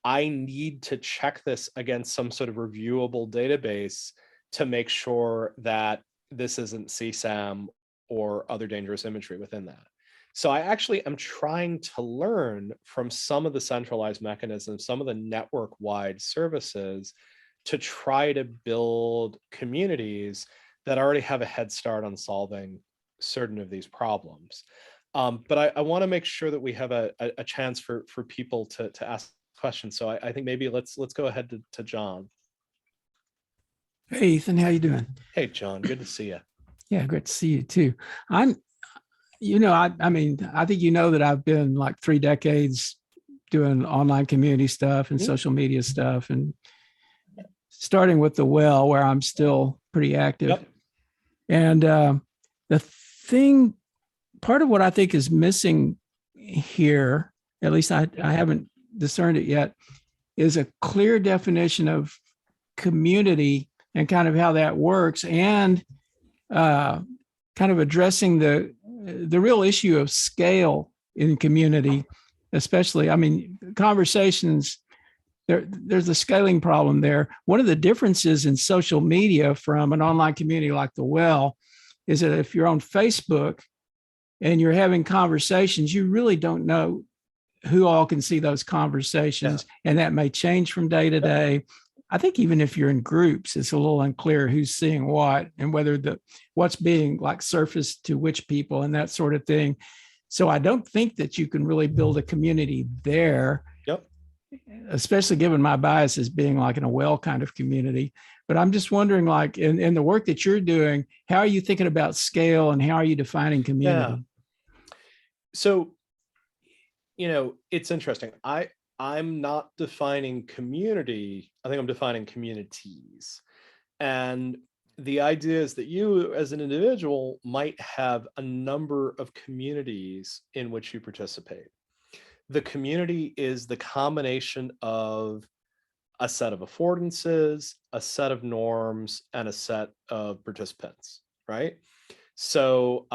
I need to check this against some sort of reviewable database to make sure that this isn't CSAM or other dangerous imagery within that. So I actually am trying to learn from some of the centralized mechanisms, some of the network-wide services, to try to build communities that already have a head start on solving certain of these problems. But I want to make sure that we have a chance for people to ask questions. So I think maybe let's go ahead to John. Hey, Ethan, how you doing? Hey, John, good to see you. Yeah, great to see you too. I mean, I think you know that I've been like 3 decades doing online community stuff and social media stuff, and starting with the well, where I'm still pretty active. Yep. And the thing, part of what I think is missing here, at least I haven't discerned it yet, is a clear definition of community and kind of how that works, and kind of addressing the real issue of scale in community, especially. I mean, conversations, there's a scaling problem there. One of the differences in social media from an online community like the Well is that if you're on Facebook and you're having conversations, you really don't know who all can see those conversations. Yeah. And that may change from day to day. I think even if you're in groups, it's a little unclear who's seeing what and whether what's being like surfaced to which people and that sort of thing. So I don't think that you can really build a community there. Yep. Especially given my bias as being like in a Well kind of community. But I'm just wondering, like in the work that you're doing, how are you thinking about scale and how are you defining community? Yeah. So, it's interesting. I'm not defining community. I think I'm defining communities. And the idea is that you as an individual might have a number of communities in which you participate. The community is the combination of a set of affordances, a set of norms, and a set of participants, right? So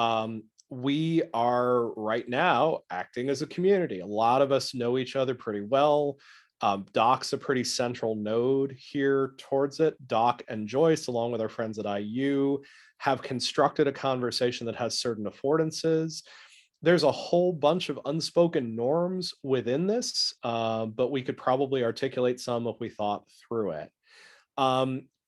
we are right now acting as a community. A lot of us know each other pretty well. Doc's a pretty central node here towards it. Doc and Joyce, along with our friends at IU, have constructed a conversation that has certain affordances. There's a whole bunch of unspoken norms within this, but we could probably articulate some if we thought through it.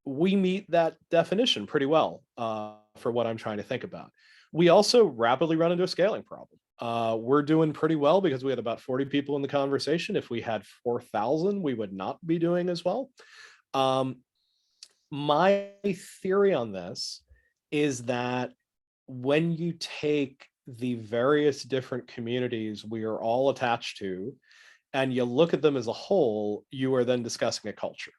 We meet that definition pretty well for what I'm trying to think about. We also rapidly run into a scaling problem. We're doing pretty well because we had about 40 people in the conversation. If we had 4,000, we would not be doing as well. My theory on this is that when you take the various different communities we are all attached to, and you look at them as a whole, you are then discussing a culture.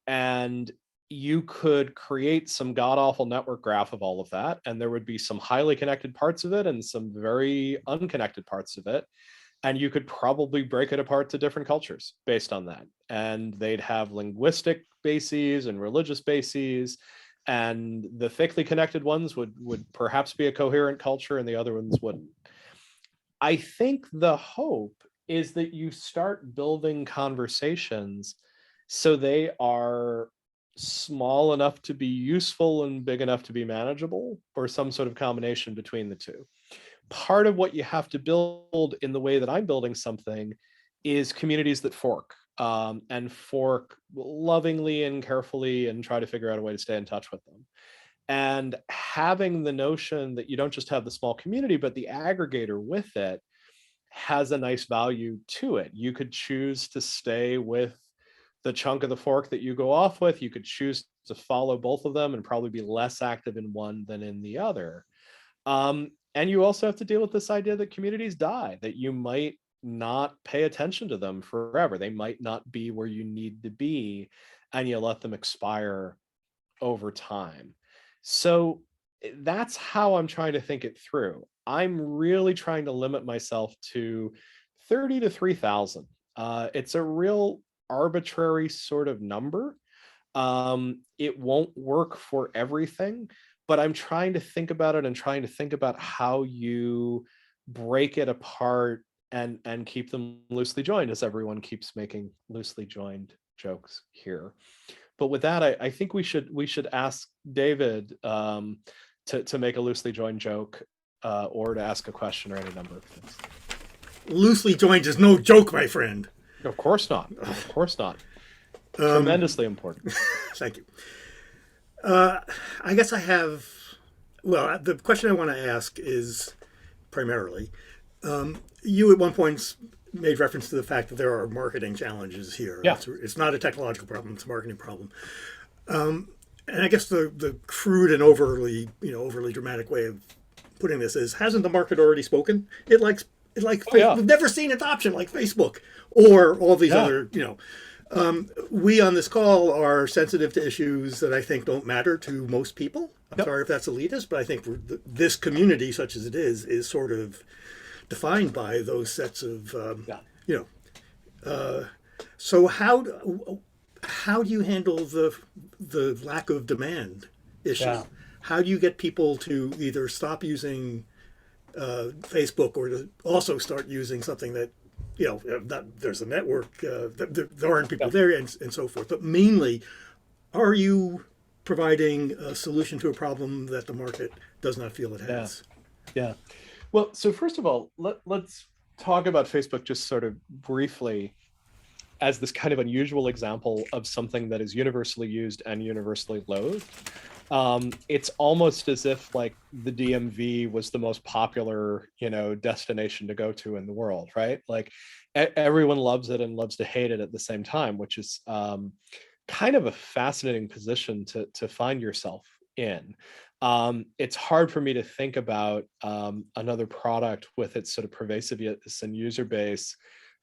And you could create some god-awful network graph of all of that, and there would be some highly connected parts of it and some very unconnected parts of it. And you could probably break it apart to different cultures based on that. And they'd have linguistic bases and religious bases, and the thickly connected ones would perhaps be a coherent culture and the other ones wouldn't. I think the hope is that you start building conversations so they are small enough to be useful and big enough to be manageable, or some sort of combination between the two. Part of what you have to build in the way that I'm building something is communities that fork, and fork lovingly and carefully and try to figure out a way to stay in touch with them. And having the notion that you don't just have the small community, but the aggregator with it has a nice value to it. You could choose to stay with the chunk of the fork that you go off with. You could choose to follow both of them and probably be less active in one than in the other. And you also have to deal with this idea that communities die, that you might not pay attention to them forever. They might not be where you need to be, and you let them expire over time. So that's how I'm trying to think it through. I'm really trying to limit myself to 30 to 3,000. It's a real arbitrary sort of number. It won't work for everything, but I'm trying to think about it and trying to think about how you break it apart and keep them loosely joined, as everyone keeps making loosely joined jokes here. But with that, I think we should ask David to make a loosely joined joke, or to ask a question, or any number of things. Loosely joined is no joke, my friend. Of course not. Of course not. Tremendously important. Thank you. I guess I have, well, the question I want to ask is primarily, you at one point made reference to the fact that there are marketing challenges here. Yeah. It's not a technological problem, it's a marketing problem. And I guess the crude and overly dramatic way of putting this is, hasn't the market already spoken? We've never seen adoption like Facebook or all these other, we on this call are sensitive to issues that I think don't matter to most people. I'm sorry if that's elitist, but I think this community, such as it is sort of defined by those sets of, so how do you handle the lack of demand issue? Yeah. How do you get people to either stop using Facebook or to also start using something that, there's a network, there aren't people there and so forth. But mainly, are you providing a solution to a problem that the market does not feel it has? Yeah. Well, so first of all, let's talk about Facebook just sort of briefly as this kind of unusual example of something that is universally used and universally loathed. It's almost as if like the DMV was the most popular, destination to go to in the world, right? Like everyone loves it and loves to hate it at the same time, which is kind of a fascinating position to find yourself in. It's hard for me to think about another product with its sort of pervasiveness and user base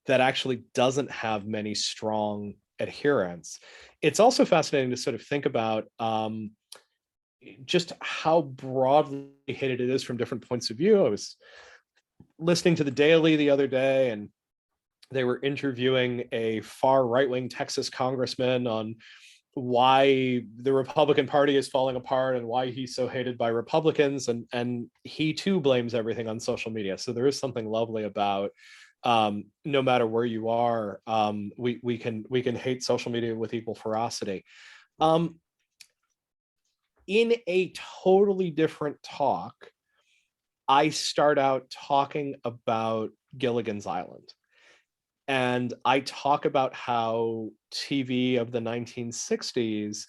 that actually doesn't have many strong adherents. It's also fascinating to sort of think about just how broadly hated it is from different points of view. I was listening to the Daily the other day, and they were interviewing a far right-wing Texas congressman on why the Republican Party is falling apart and why he's so hated by Republicans, and he too blames everything on social media. So there is something lovely about no matter where you are, we can hate social media with equal ferocity. In a totally different talk, I start out talking about Gilligan's Island. And I talk about how TV of the 1960s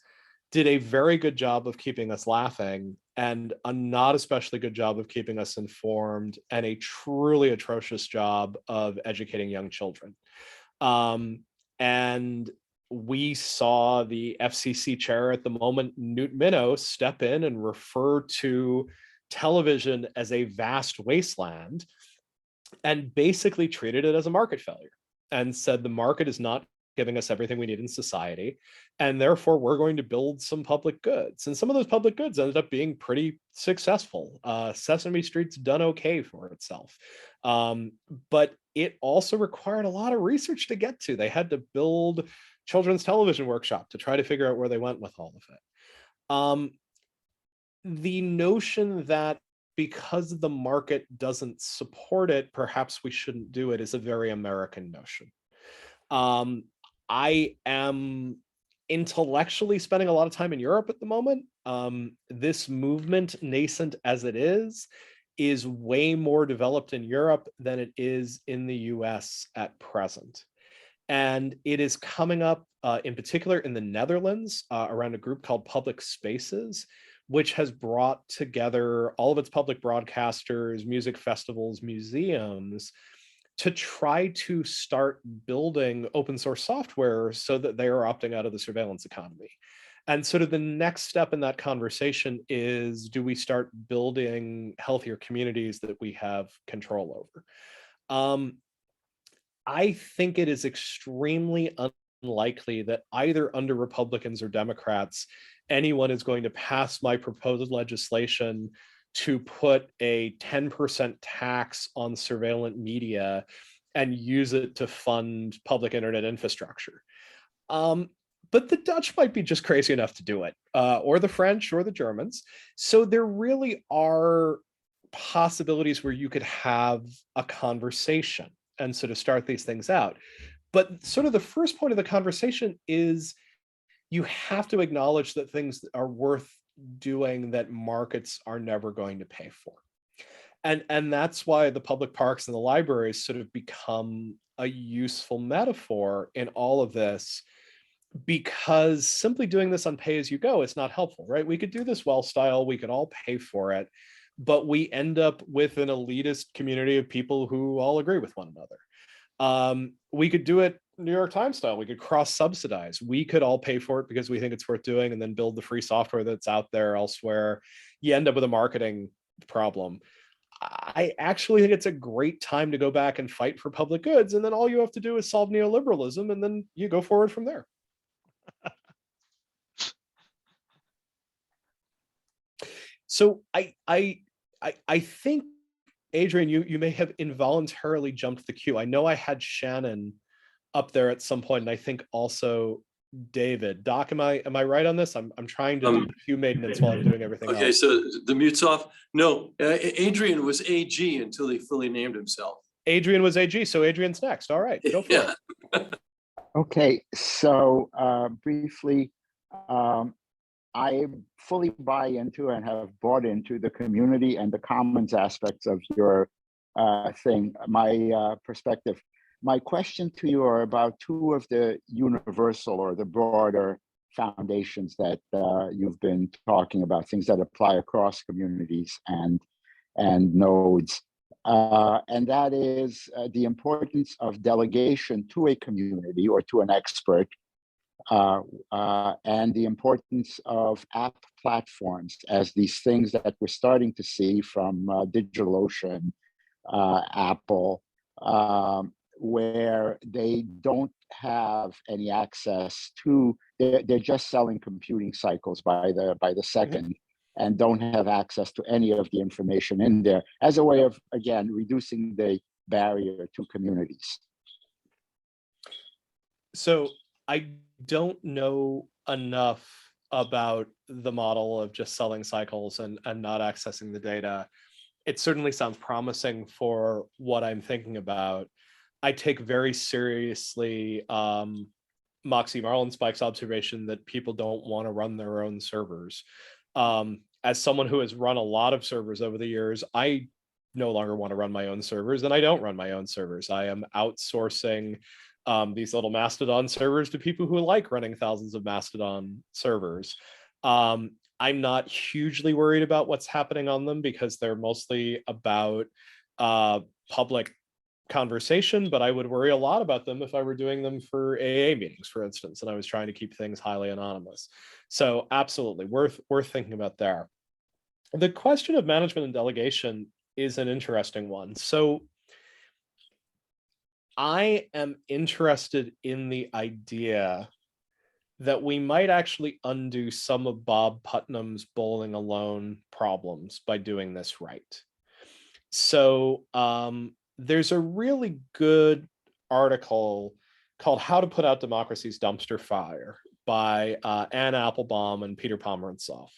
did a very good job of keeping us laughing and a not especially good job of keeping us informed, and a truly atrocious job of educating young children. And we saw the FCC chair at the moment, Newt Minow, step in and refer to television as a vast wasteland and basically treated it as a market failure and said the market is not giving us everything we need in society, and therefore we're going to build some public goods. And some of those public goods ended up being pretty successful. Sesame Street's done okay for itself. But it also required a lot of research to get to. They had to build children's television workshop to try to figure out where they went with all of it. The notion that because the market doesn't support it, perhaps we shouldn't do it is a very American notion. I am intellectually spending a lot of time in Europe at the moment. This movement, nascent as it is is way more developed in Europe than it is in the US at present. And it is coming up in particular in the Netherlands around a group called Public Spaces, which has brought together all of its public broadcasters, music festivals, museums, to try to start building open source software so that they are opting out of the surveillance economy. And sort of the next step in that conversation is, do we start building healthier communities that we have control over? I think it is extremely unlikely that either under Republicans or Democrats, anyone is going to pass my proposed legislation to put a 10% tax on surveillance media and use it to fund public internet infrastructure. But the Dutch might be just crazy enough to do it, or the French or the Germans. So there really are possibilities where you could have a conversation and sort of start these things out. But sort of the first point of the conversation is you have to acknowledge that things are worth doing that markets are never going to pay for. And that's why the public parks and the libraries sort of become a useful metaphor in all of this, because simply doing this on pay as you go is not helpful, right? We could do this well style, we could all pay for it, but we end up with an elitist community of people who all agree with one another. We could do it New York Times style. We could cross subsidize. We could all pay for it because we think it's worth doing, and then build the free software that's out there elsewhere. You end up with a marketing problem. I actually think it's a great time to go back and fight for public goods, and then all you have to do is solve neoliberalism, and then you go forward from there. So I think, Adrian, you may have involuntarily jumped the queue. I know I had Shannon up there at some point, and I think also David. Doc, am I right on this? I'm trying to do a few maintenance while I'm doing everything Okay, else. so the mute's off. No, Adrian was AG until he fully named himself. Adrian was AG, so Adrian's next. All right, go for Yeah. it. Okay, so briefly, I fully buy into and have bought into the community and the commons aspects of your thing, my perspective. My question to you are about two of the universal or the broader foundations that you've been talking about, things that apply across communities and nodes. And that is the importance of delegation to a community or to an expert, and the importance of app platforms as these things that we're starting to see from DigitalOcean, Apple, where they don't have any access to, they're just selling computing cycles by the second, and don't have access to any of the information in there, as a way of, again, reducing the barrier to communities. So I don't know enough about the model of just selling cycles and not accessing the data. It certainly sounds promising for what I'm thinking about. I take very seriously Moxie Marlinspike's observation that people don't want to run their own servers. As someone who has run a lot of servers over the years, I no longer want to run my own servers, and I don't run my own servers. I am outsourcing these little Mastodon servers to people who like running thousands of Mastodon servers. I'm not hugely worried about what's happening on them because they're mostly about public conversation, but I would worry a lot about them if I were doing them for AA meetings, for instance, and I was trying to keep things highly anonymous. So absolutely worth thinking about there. The question of management and delegation is an interesting one. So I am interested in the idea that we might actually undo some of Bob Putnam's bowling alone problems by doing this right. So there's a really good article called How to Put Out Democracy's Dumpster Fire by Anne Applebaum and Peter Pomerantzoff.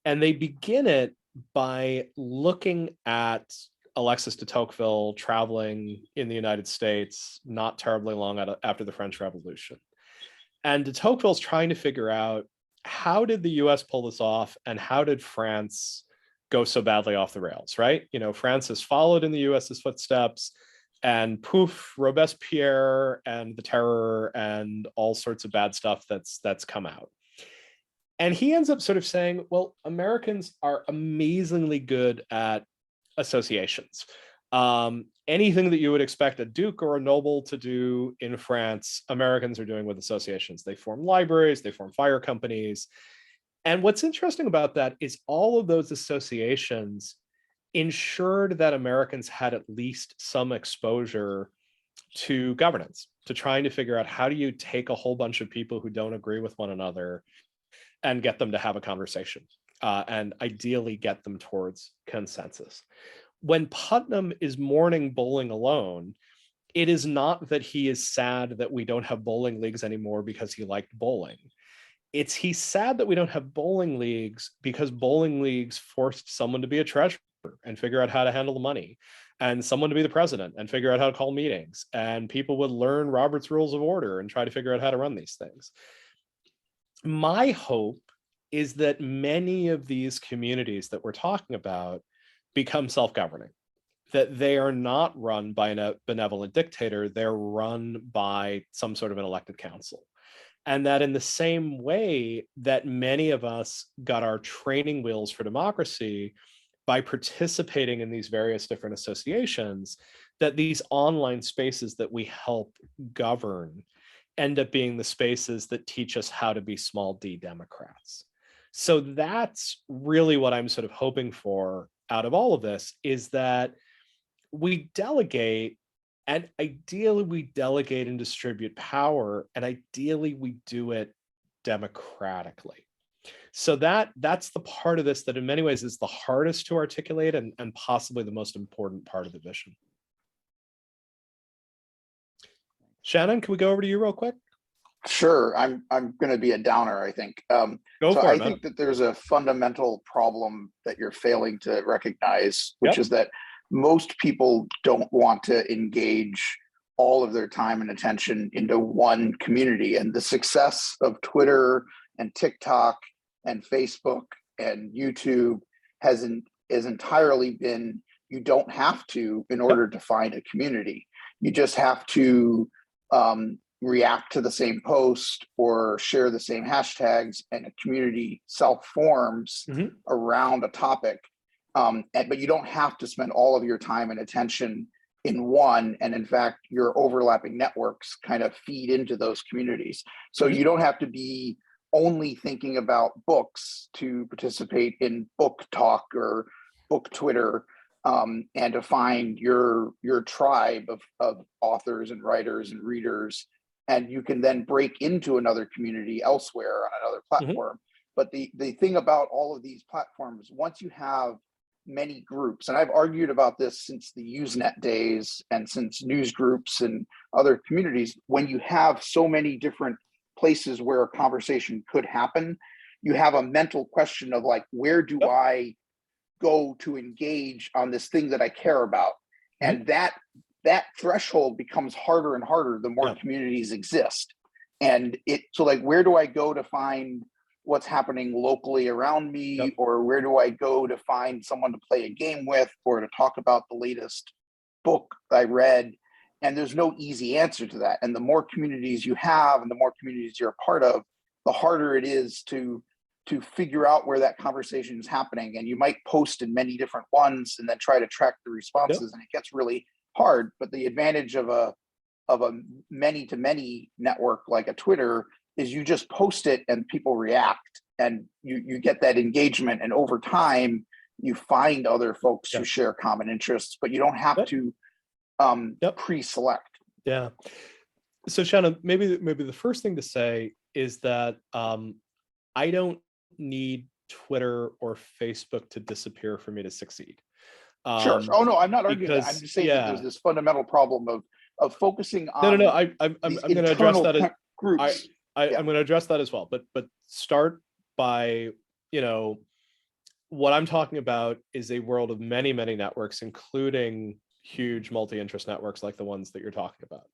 And they begin it by looking at Alexis de Tocqueville traveling in the United States not terribly long after the French Revolution. And de Tocqueville's trying to figure out, how did the US pull this off, and how did France go so badly off the rails, right? You know, France has followed in the US's footsteps, and poof, Robespierre and the terror and all sorts of bad stuff that's come out. And he ends up sort of saying, well, Americans are amazingly good at associations. Anything that you would expect a duke or a noble to do in France, Americans are doing with associations. They form libraries, they form fire companies. And what's interesting about that is all of those associations ensured that Americans had at least some exposure to governance, to trying to figure out how do you take a whole bunch of people who don't agree with one another and get them to have a conversation, and ideally get them towards consensus. When Putnam is mourning bowling alone, it is not that he is sad that we don't have bowling leagues anymore because he liked bowling. He's sad that we don't have bowling leagues because bowling leagues forced someone to be a treasurer and figure out how to handle the money, and someone to be the president and figure out how to call meetings, and people would learn Robert's Rules of Order and try to figure out how to run these things. My hope is that many of these communities that we're talking about become self-governing, that they are not run by a benevolent dictator, they're run by some sort of an elected council. And that in the same way that many of us got our training wheels for democracy by participating in these various different associations, that these online spaces that we help govern end up being the spaces that teach us how to be small d Democrats. So that's really what I'm sort of hoping for out of all of this, is that we delegate, and ideally we delegate and distribute power, and ideally we do it democratically. So that's the part of this that in many ways is the hardest to articulate and possibly the most important part of the vision. Shannon, can we go over to you real quick? Sure, I'm going to be a downer, I think. Go so for I it, man. think that there's a fundamental problem that you're failing to recognize, which is that most people don't want to engage all of their time and attention into one community. And the success of Twitter and TikTok and Facebook and YouTube has entirely been, you don't have to in order to find a community. You just have to react to the same post or share the same hashtags, and a community self-forms around a topic. But you don't have to spend all of your time and attention in one. And in fact, your overlapping networks kind of feed into those communities. So you don't have to be only thinking about books to participate in book talk or book Twitter, and to find your tribe of authors and writers and readers. And you can then break into another community elsewhere on another platform. But the thing about all of these platforms, once you have many groups, and I've argued about this since the Usenet days and since news groups and other communities, when you have so many different places where a conversation could happen, you have a mental question of like, where do I go to engage on this thing that I care about? And that threshold becomes harder and harder the more communities exist. And so like, where do I go to find what's happening locally around me? Or where do I go to find someone to play a game with, or to talk about the latest book I read? And there's no easy answer to that. And the more communities you have and the more communities you're a part of, the harder it is to figure out where that conversation is happening. And you might post in many different ones and then try to track the responses, and it gets really hard. But the advantage of a many-to-many network like a Twitter is you just post it and people react, and you get that engagement. And over time, you find other folks who share common interests, but you don't have to pre-select. Yeah. So Shannon, maybe the first thing to say is that I don't need Twitter or Facebook to disappear for me to succeede. Sure. Oh no, I'm not arguing that. I'm just saying that there's this fundamental problem of focusing on. No. I'm going to address that. Groups. I'm going to address that as well. But start by, what I'm talking about is a world of many networks, including huge multi-interest networks like the ones that you're talking about.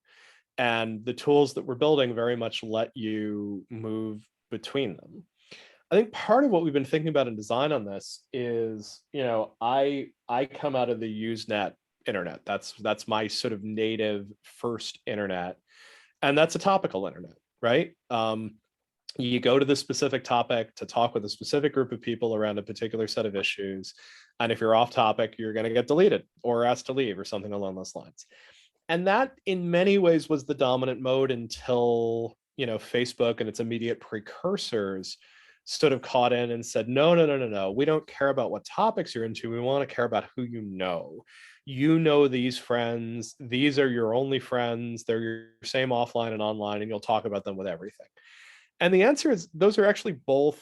And the tools that we're building very much let you move between them. I think part of what we've been thinking about in design on this is, I come out of the Usenet internet. That's my sort of native first internet, and that's a topical internet, right? You go to the specific topic to talk with a specific group of people around a particular set of issues, and if you're off topic, you're going to get deleted or asked to leave or something along those lines. And that, in many ways, was the dominant mode until Facebook and its immediate precursors sort of caught in and said, no, we don't care about what topics you're into. We want to care about who you know. These friends, these are your only friends. They're your same offline and online, and you'll talk about them with everything. And the answer is those are actually both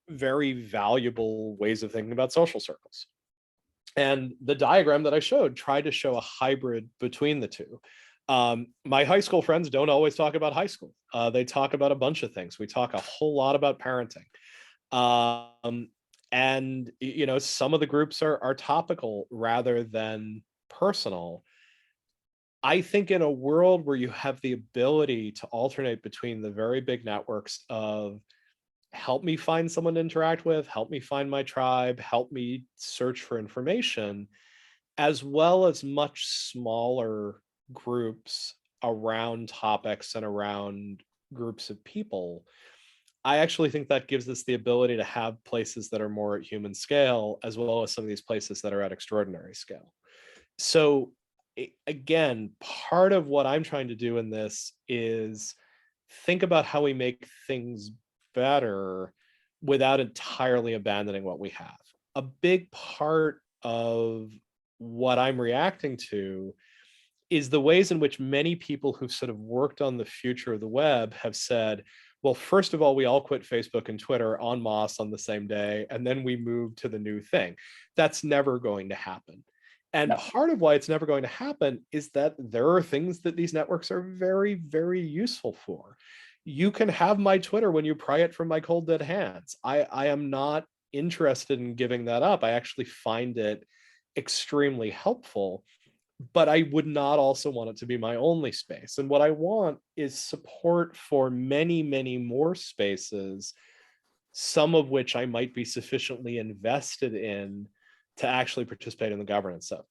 very valuable ways of thinking about social circles. And the diagram that I showed tried to show a hybrid between the two. My high school friends don't always talk about high school. They talk about a bunch of things. We talk a whole lot about parenting. And some of the groups are topical rather than personal. I think in a world where you have the ability to alternate between the very big networks of help me find someone to interact with, help me find my tribe, help me search for information, as well as much smaller groups around topics and around groups of people, I actually think that gives us the ability to have places that are more at human scale, as well as some of these places that are at extraordinary scale. So again, part of what I'm trying to do in this is think about how we make things better without entirely abandoning what we have. A big part of what I'm reacting to is the ways in which many people who've sort of worked on the future of the web have said, well, first of all, we all quit Facebook and Twitter en masse on the same day, and then we move to the new thing. That's never going to happen. And part of why it's never going to happen is that there are things that these networks are very, very useful for. You can have my Twitter when you pry it from my cold dead hands. I am not interested in giving that up. I actually find it extremely helpful, but I would not also want it to be my only space. And what I want is support for many, many more spaces, some of which I might be sufficiently invested in to actually participate in the governance of.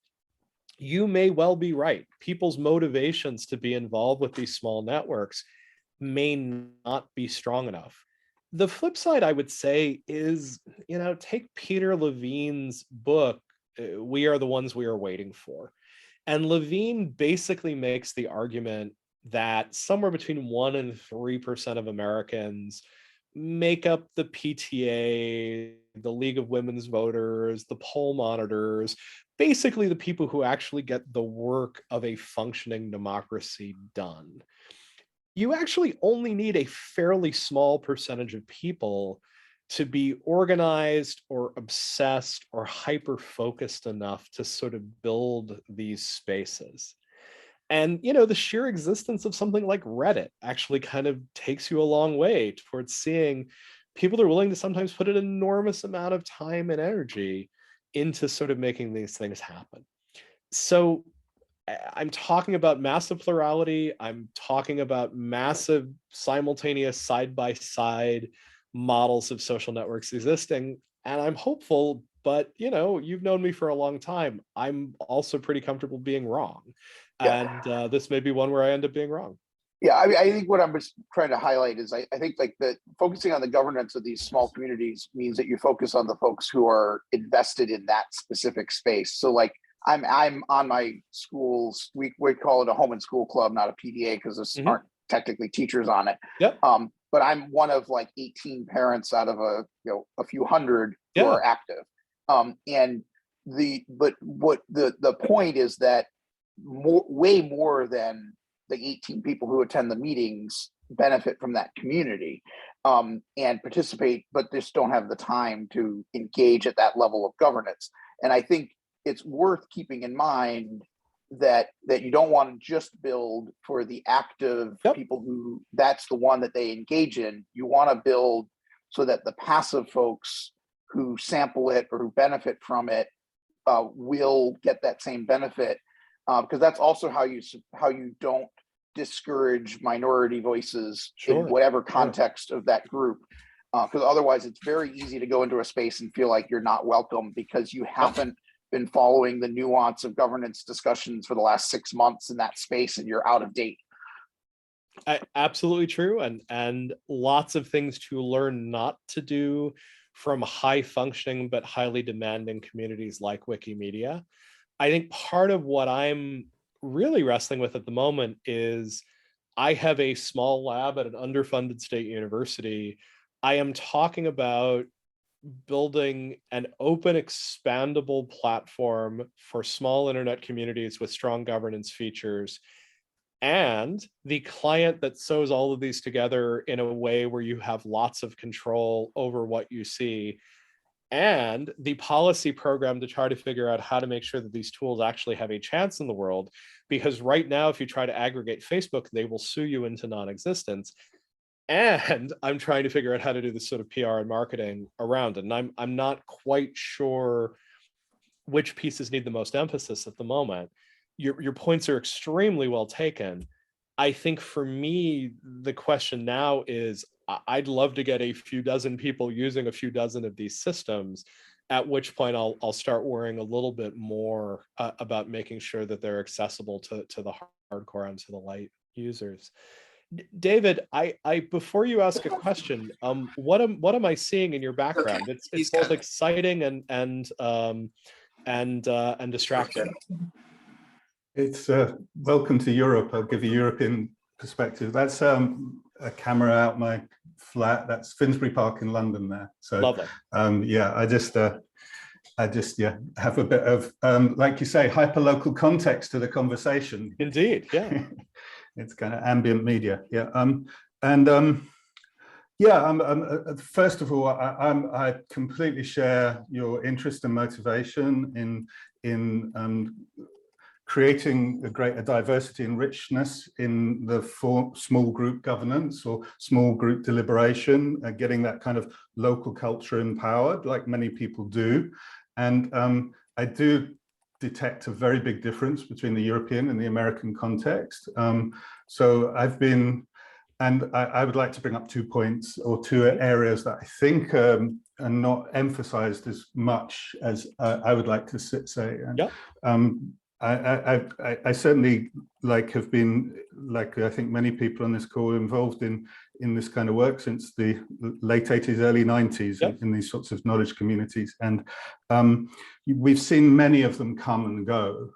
You may well be right. People's motivations to be involved with these small networks may not be strong enough. The flip side, I would say, is, take Peter Levine's book, We Are the Ones We Are Waiting For. And Levine basically makes the argument that somewhere between 1% and 3% of Americans make up the PTA, the League of Women's Voters, the poll monitors, basically the people who actually get the work of a functioning democracy done. You actually only need a fairly small percentage of people to be organized or obsessed or hyper-focused enough to sort of build these spaces. And, the sheer existence of something like Reddit actually kind of takes you a long way towards seeing people are willing to sometimes put an enormous amount of time and energy into sort of making these things happen. So I'm talking about massive plurality. I'm talking about massive simultaneous side-by-side models of social networks existing. And I'm hopeful, but you've known me for a long time. I'm also pretty comfortable being wrong. Yeah. And this may be one where I end up being wrong. Yeah, I think what I'm just trying to highlight is I think like the focusing on the governance of these small communities means that you focus on the folks who are invested in that specific space. So like I'm on my school's, we call it a home and school club, not a PDA, because there aren't technically teachers on it. Yep. But I'm one of like 18 parents out of a few hundred who are active. And the point is that way more than the 18 people who attend the meetings benefit from that community and participate, but just don't have the time to engage at that level of governance. And I think it's worth keeping in mind that you don't want to just build for the active people who that's the one that they engage in. You want to build so that the passive folks who sample it or who benefit from it will get that same benefit, because that's also how you don't discourage minority voices in whatever context of that group. Because otherwise it's very easy to go into a space and feel like you're not welcome because you haven't been following the nuance of governance discussions for the last 6 months in that space and you're out of date. Absolutely true, and lots of things to learn not to do from high functioning but highly demanding communities like Wikimedia. I think part of what I'm really wrestling with at the moment is I have a small lab at an underfunded state university. I am talking about building an open, expandable platform for small internet communities with strong governance features. And the client that sews all of these together in a way where you have lots of control over what you see, and the policy program to try to figure out how to make sure that these tools actually have a chance in the world. Because right now, if you try to aggregate Facebook, they will sue you into non-existence. And I'm trying to figure out how to do this sort of PR and marketing around it. And I'm not quite sure which pieces need the most emphasis at the moment. Your points are extremely well taken. I think for me, the question now is, I'd love to get a few dozen people using a few dozen of these systems, at which point I'll start worrying a little bit more about making sure that they're accessible to the hardcore and to the light users. David, I before you ask a question, what am I seeing in your background? Okay. It's both exciting and distracting. It's welcome to Europe. I'll give you European perspective. That's a camera out my flat. That's Finsbury Park in London there. So lovely. Yeah, I just have a bit of like you say, hyper-local context to the conversation. Indeed, yeah. It's kind of ambient media, yeah. First of all, I completely share your interest and motivation in creating a greater diversity and richness in the small group governance or small group deliberation, getting that kind of local culture empowered, like many people do. And I do detect a very big difference between the European and the American context. So I've been, and I would like to bring up 2 points or 2 areas that I think are not emphasized as much as I would like to say. Yeah. I certainly have been, like I think many people on this call, involved in this kind of work since the late 80s, early 90s. Yep. In these sorts of knowledge communities. And we've seen many of them come and go.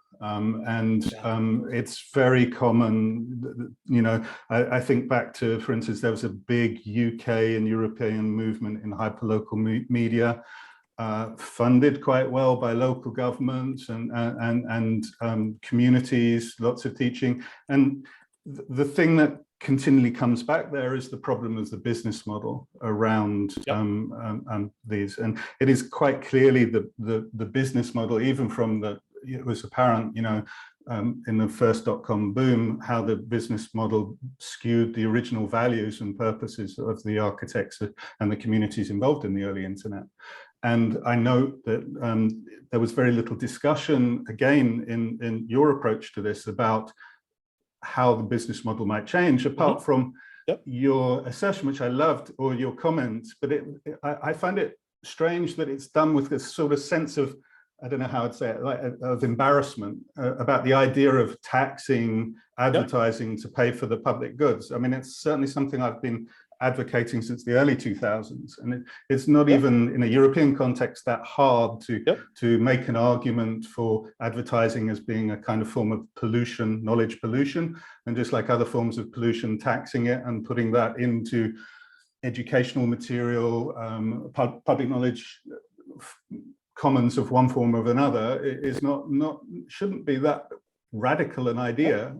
It's very common, you know, I think back to, for instance, there was a big UK and European movement in hyperlocal media, funded quite well by local governments and communities, lots of teaching. And the thing that continually comes back there is the problem of the business model around these. And it is quite clearly the business model, even from it was apparent, you know, in the first .com boom, how the business model skewed the original values and purposes of the architects and the communities involved in the early internet. And I note that there was very little discussion, again, in your approach to this about how the business model might change, apart from your assertion, which I loved, or your comments. But I find it strange that it's done with this sort of sense of, I don't know how I'd say it, like of embarrassment about the idea of taxing advertising to pay for the public goods. I mean, it's certainly something I've been advocating since the early 2000s, and it's not even in a European context that hard to make an argument for advertising as being a kind of form of pollution, knowledge pollution, and just like other forms of pollution, taxing it and putting that into educational material, public knowledge commons of one form or another is shouldn't be that radical an idea.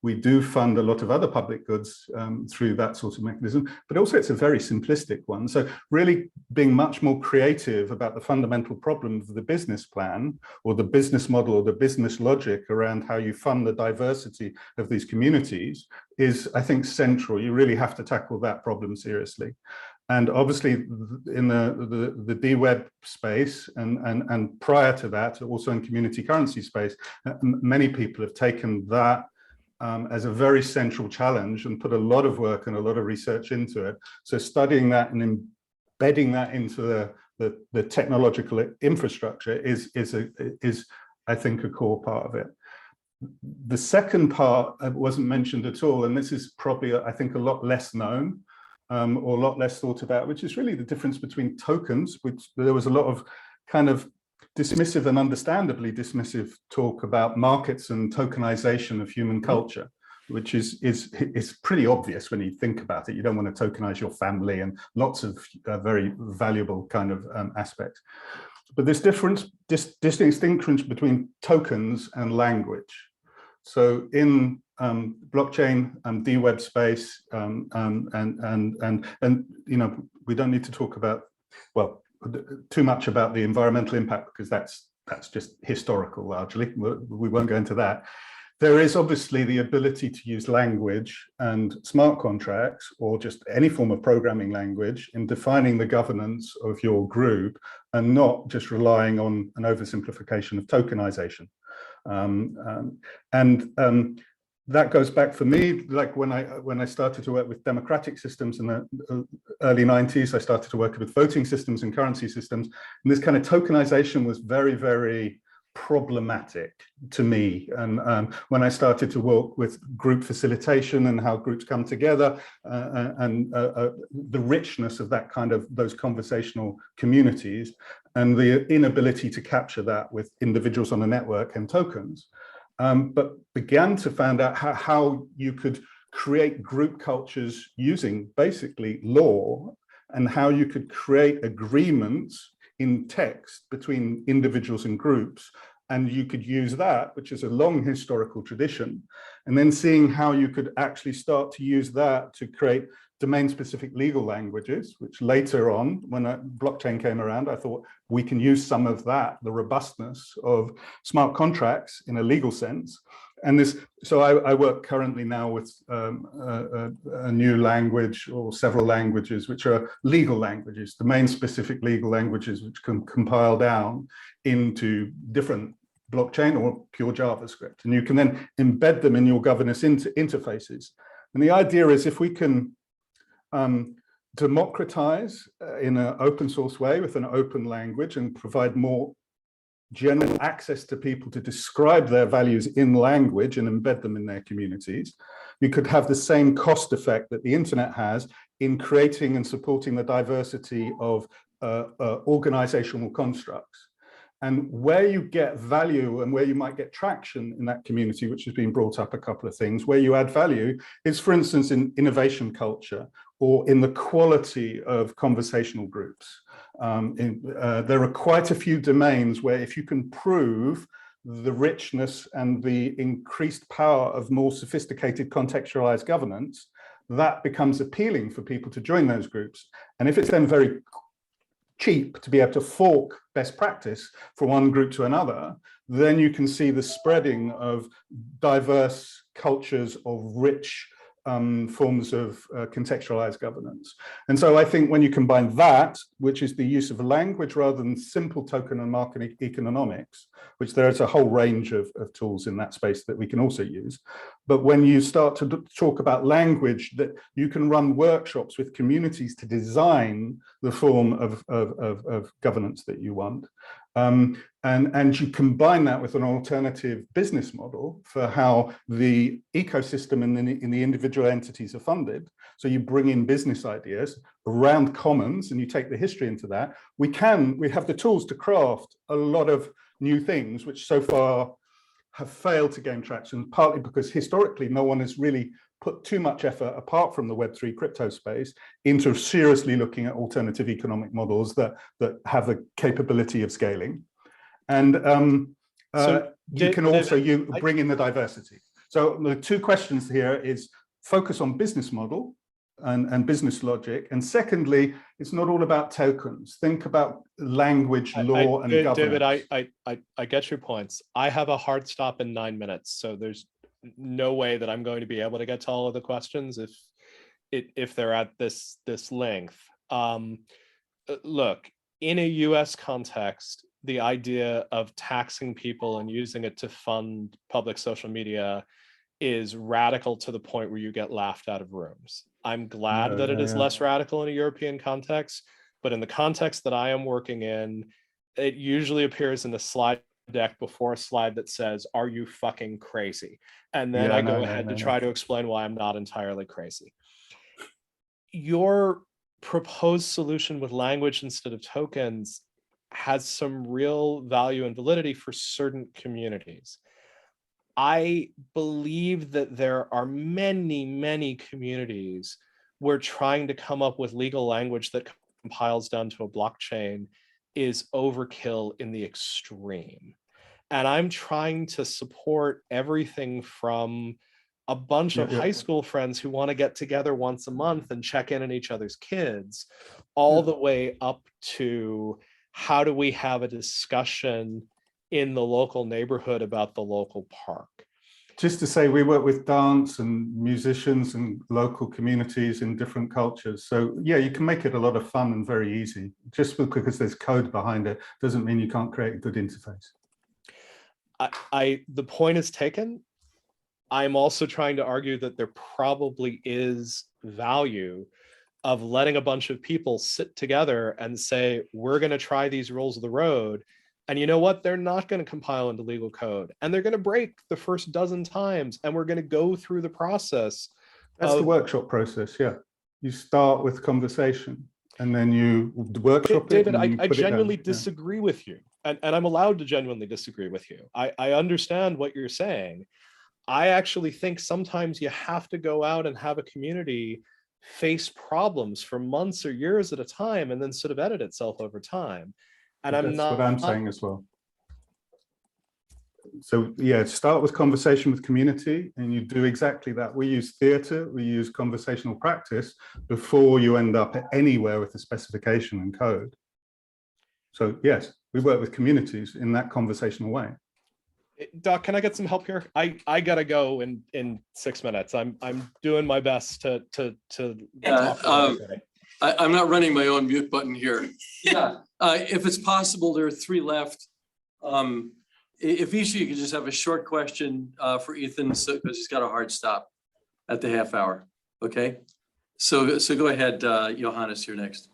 We do fund a lot of other public goods through that sort of mechanism, but also it's a very simplistic one. So really being much more creative about the fundamental problem of the business plan or the business model or the business logic around how you fund the diversity of these communities is, I think, central. You really have to tackle that problem seriously. And obviously in the DWeb space and prior to that, also in community currency space, many people have taken that as a very central challenge and put a lot of work and a lot of research into it. So studying that and embedding that into the technological infrastructure is I think a core part of it. The second part wasn't mentioned at all, and this is probably, I think, a lot less known or a lot less thought about, which is really the difference between tokens, which there was a lot of kind of dismissive and understandably dismissive talk about markets and tokenization of human culture, which is pretty obvious when you think about it. You don't want to tokenize your family and lots of very valuable kind of aspects. But this distinction between tokens and language. So in blockchain and D-Web space, and you know, we don't need to talk about, well, too much about the environmental impact, because that's just historical largely. We won't go into that. There is obviously the ability to use language and smart contracts, or just any form of programming language, in defining the governance of your group, and not just relying on an oversimplification of tokenization. That goes back for me, like when I started to work with democratic systems in the early 90s, I started to work with voting systems and currency systems. And this kind of tokenization was very, very problematic to me. And when I started to work with group facilitation and how groups come together, and the richness of that kind of those conversational communities, and the inability to capture that with individuals on a network and tokens, but began to find out how you could create group cultures using basically law, and how you could create agreements in text between individuals and groups. And you could use that, which is a long historical tradition, and then seeing how you could actually start to use that to create domain-specific legal languages, which later on, when blockchain came around, I thought we can use some of that, the robustness of smart contracts in a legal sense. And this, so I work currently now with a new language, or several languages, which are legal languages, domain-specific legal languages, which can compile down into different blockchain or pure JavaScript. And you can then embed them in your governance interfaces. And the idea is, if we can democratize in an open source way with an open language, and provide more general access to people to describe their values in language and embed them in their communities, you could have the same cost effect that the internet has in creating and supporting the diversity of organizational constructs. And where you get value and where you might get traction in that community, which has been brought up a couple of things, where you add value is, for instance, in innovation culture, or in the quality of conversational groups. There are quite a few domains where, if you can prove the richness and the increased power of more sophisticated contextualized governance, that becomes appealing for people to join those groups. And if it's then very cheap to be able to fork best practice from one group to another, then you can see the spreading of diverse cultures of rich forms of contextualized governance. And so I think when you combine that, which is the use of language rather than simple token and market economics, which there is a whole range of tools in that space that we can also use. But when you start to talk about language, that you can run workshops with communities to design the form of governance that you want. And you combine that with an alternative business model for how the ecosystem in the individual entities are funded. So you bring in business ideas around commons, and you take the history into that. We have the tools to craft a lot of new things, which so far have failed to gain traction, partly because historically no one has really put too much effort, apart from the Web3 crypto space, into seriously looking at alternative economic models that have the capability of scaling. And you can also bring in the diversity. So the two questions here is focus on business model and business logic. And secondly, it's not all about tokens. Think about language, law, and governance. David, I get your points. I have a hard stop in 9 minutes, so there's no way that I'm going to be able to get to all of the questions if they're at this length. Look, in a US context, the idea of taxing people and using it to fund public social media is radical to the point where you get laughed out of rooms. I'm glad that it is Yeah. less radical in a European context, but in the context that I am working in, it usually appears in the slide deck before a slide that says, "Are you fucking crazy?" And then Yeah, I no, go no, ahead no, to no. try to explain why I'm not entirely crazy. Your proposed solution with language instead of tokens has some real value and validity for certain communities. I believe that there are many, many communities where trying to come up with legal language that compiles down to a blockchain is overkill in the extreme. And I'm trying to support everything from a bunch of high school friends who want to get together once a month and check in on each other's kids, all the way up to how do we have a discussion in the local neighborhood about the local park. Just to say, we work with dance and musicians and local communities in different cultures. So yeah, you can make it a lot of fun and very easy. Just because there's code behind it doesn't mean you can't create a good interface. The point is taken. I'm also trying to argue that there probably is value of letting a bunch of people sit together and say, we're going to try these rules of the road. And you know what? They're not going to compile into legal code, and they're going to break the first dozen times. And we're going to go through the process. That's the workshop process. Yeah. You start with conversation and then you workshop David, it. David, I genuinely disagree with you. And I'm allowed to genuinely disagree with you. I understand what you're saying. I actually think sometimes you have to go out and have a community face problems for months or years at a time and then sort of edit itself over time. And That's what I'm saying as well. So yeah, start with conversation with community and you do exactly that. We use theater, we use conversational practice before you end up anywhere with the specification and code. So yes, we work with communities in that conversational way. Doc, can I get some help here? I gotta go in 6 minutes. I'm doing my best to I'm not running my own mute button here. Yeah, if it's possible, there are 3 left. If each of you could just have a short question for Ethan, because he's got a hard stop at the half hour. Okay, so go ahead, Johannes, you're next.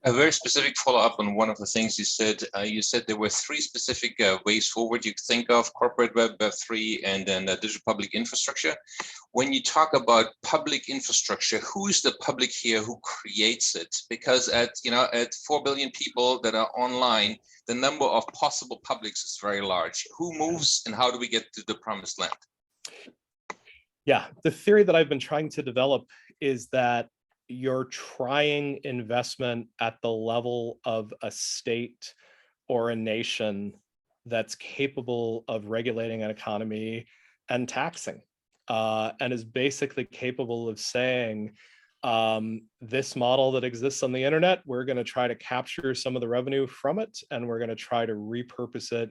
A very specific follow-up on one of the things you said. You said there were 3 specific ways forward you could think of: corporate web, Web3, and then digital public infrastructure. When you talk about public infrastructure, who is the public here who creates it? Because at 4 billion people that are online, the number of possible publics is very large. Who moves and how do we get to the promised land? Yeah, the theory that I've been trying to develop is that you're trying investment at the level of a state or a nation that's capable of regulating an economy and taxing, and is basically capable of saying, this model that exists on the internet, we're going to try to capture some of the revenue from it, and we're going to try to repurpose it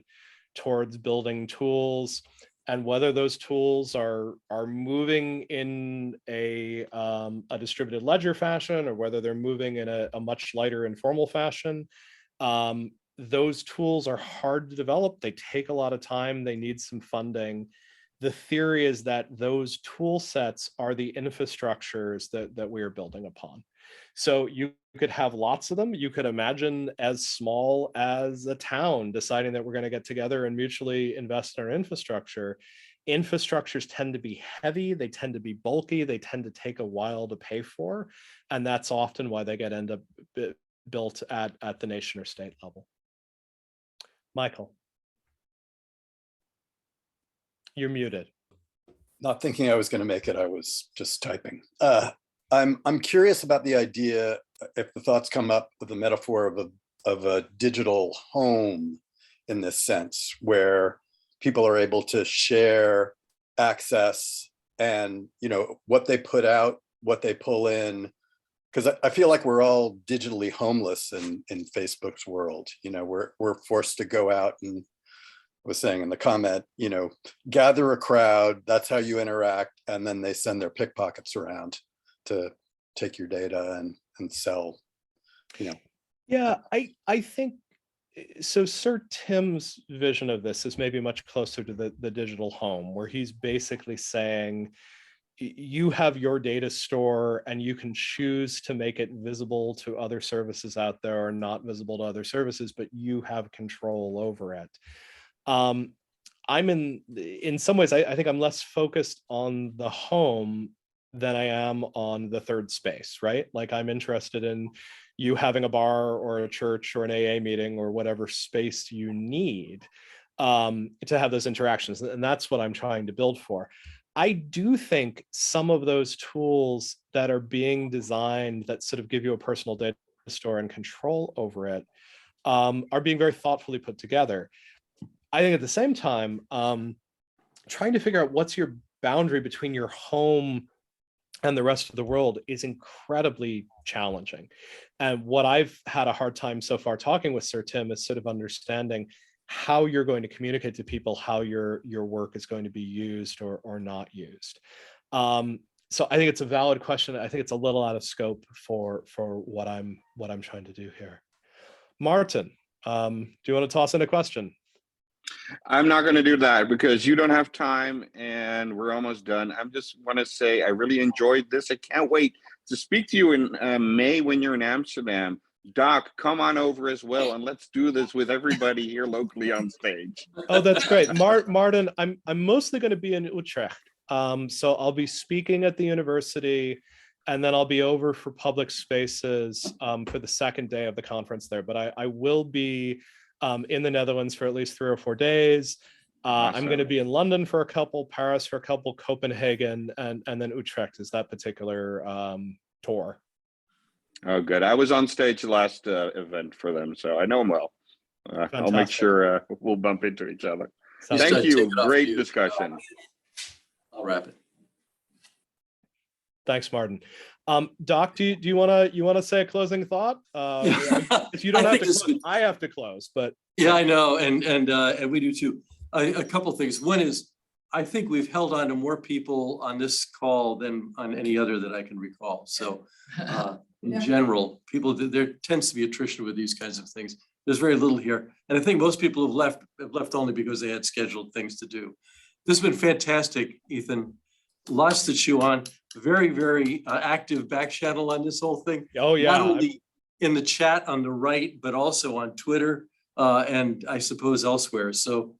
towards building tools. And whether those tools are moving in a distributed ledger fashion, or whether they're moving in a much lighter informal fashion, those tools are hard to develop. They take a lot of time. They need some funding. The theory is that those tool sets are the infrastructures that we are building upon. So you could have lots of them. You could imagine as small as a town deciding that we're going to get together and mutually invest in our infrastructure. Infrastructures tend to be heavy, they tend to be bulky, they tend to take a while to pay for. And that's often why they end up built at the nation or state level. Michael, you're muted. Not thinking I was going to make it, I was just typing. I'm curious about the idea, if the thoughts come up with the metaphor of a digital home in this sense, where people are able to share access and what they put out, what they pull in. Because I feel like we're all digitally homeless in Facebook's world. We're forced to go out and, I was saying in the comment, gather a crowd, that's how you interact, and then they send their pickpockets around to take your data and sell, Yeah, I think so Sir Tim's vision of this is maybe much closer to the digital home, where he's basically saying you have your data store and you can choose to make it visible to other services out there or not visible to other services, but you have control over it. I'm in some ways, I think I'm less focused on the home than I am on the third space, right? Like I'm interested in you having a bar or a church or an AA meeting or whatever space you need to have those interactions. And that's what I'm trying to build for. I do think some of those tools that are being designed that sort of give you a personal data store and control over it are being very thoughtfully put together. I think at the same time, trying to figure out what's your boundary between your home and the rest of the world is incredibly challenging. And what I've had a hard time so far talking with Sir Tim is sort of understanding how you're going to communicate to people how your work is going to be used or not used. So I think it's a valid question. I think it's a little out of scope for what I'm trying to do here. Martin, do you want to toss in a question? I'm not going to do that because you don't have time and we're almost done. I just want to say I really enjoyed this. I can't wait to speak to you in May when you're in Amsterdam. Doc, come on over as well, and let's do this with everybody here locally on stage. Oh, that's great. Martin, I'm mostly going to be in Utrecht. So I'll be speaking at the university, and then I'll be over for public spaces for the second day of the conference there. But I will be in the Netherlands for at least 3 or 4 days. Awesome. I'm going to be in London for a couple, Paris for a couple, Copenhagen, and then Utrecht is that particular tour. Oh, good. I was on stage last event for them, so I know them well. I'll make sure we'll bump into each other. Thank you. Great discussion. I'll wrap it. Thanks, Martin. Doc, do you want to say a closing thought? If you don't have to close, I have to close, but yeah, I know, and we do too. A couple things. One is, I think we've held on to more people on this call than on any other that I can recall. So in general, there tends to be attrition with these kinds of things. There's very little here. And I think most people have left only because they had scheduled things to do. This has been fantastic, Ethan. Lots to chew on. Very, very active back channel on this whole thing. Oh yeah. Not only in the chat on the right, but also on Twitter and I suppose elsewhere. So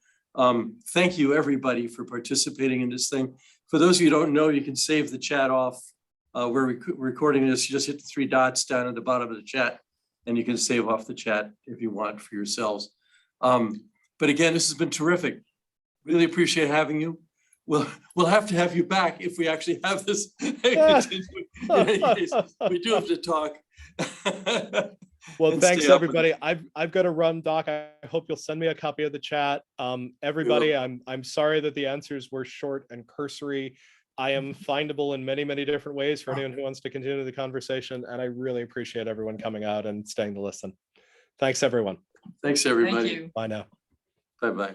thank you everybody for participating in this thing. For those of you who don't know, you can save the chat off. We're recording this. You just hit the 3 dots down at the bottom of the chat and you can save off the chat if you want for yourselves. But again, this has been terrific. Really appreciate having you. We'll have to have you back if we actually have this. In any case, we do have to talk. Well, thanks everybody. I've got to run, Doc. I hope you'll send me a copy of the chat. Everybody, I'm sorry that the answers were short and cursory. I am findable in many, many different ways for anyone who wants to continue the conversation. And I really appreciate everyone coming out and staying to listen. Thanks, everyone. Thanks, everybody. Thank you. Bye now. Bye-bye.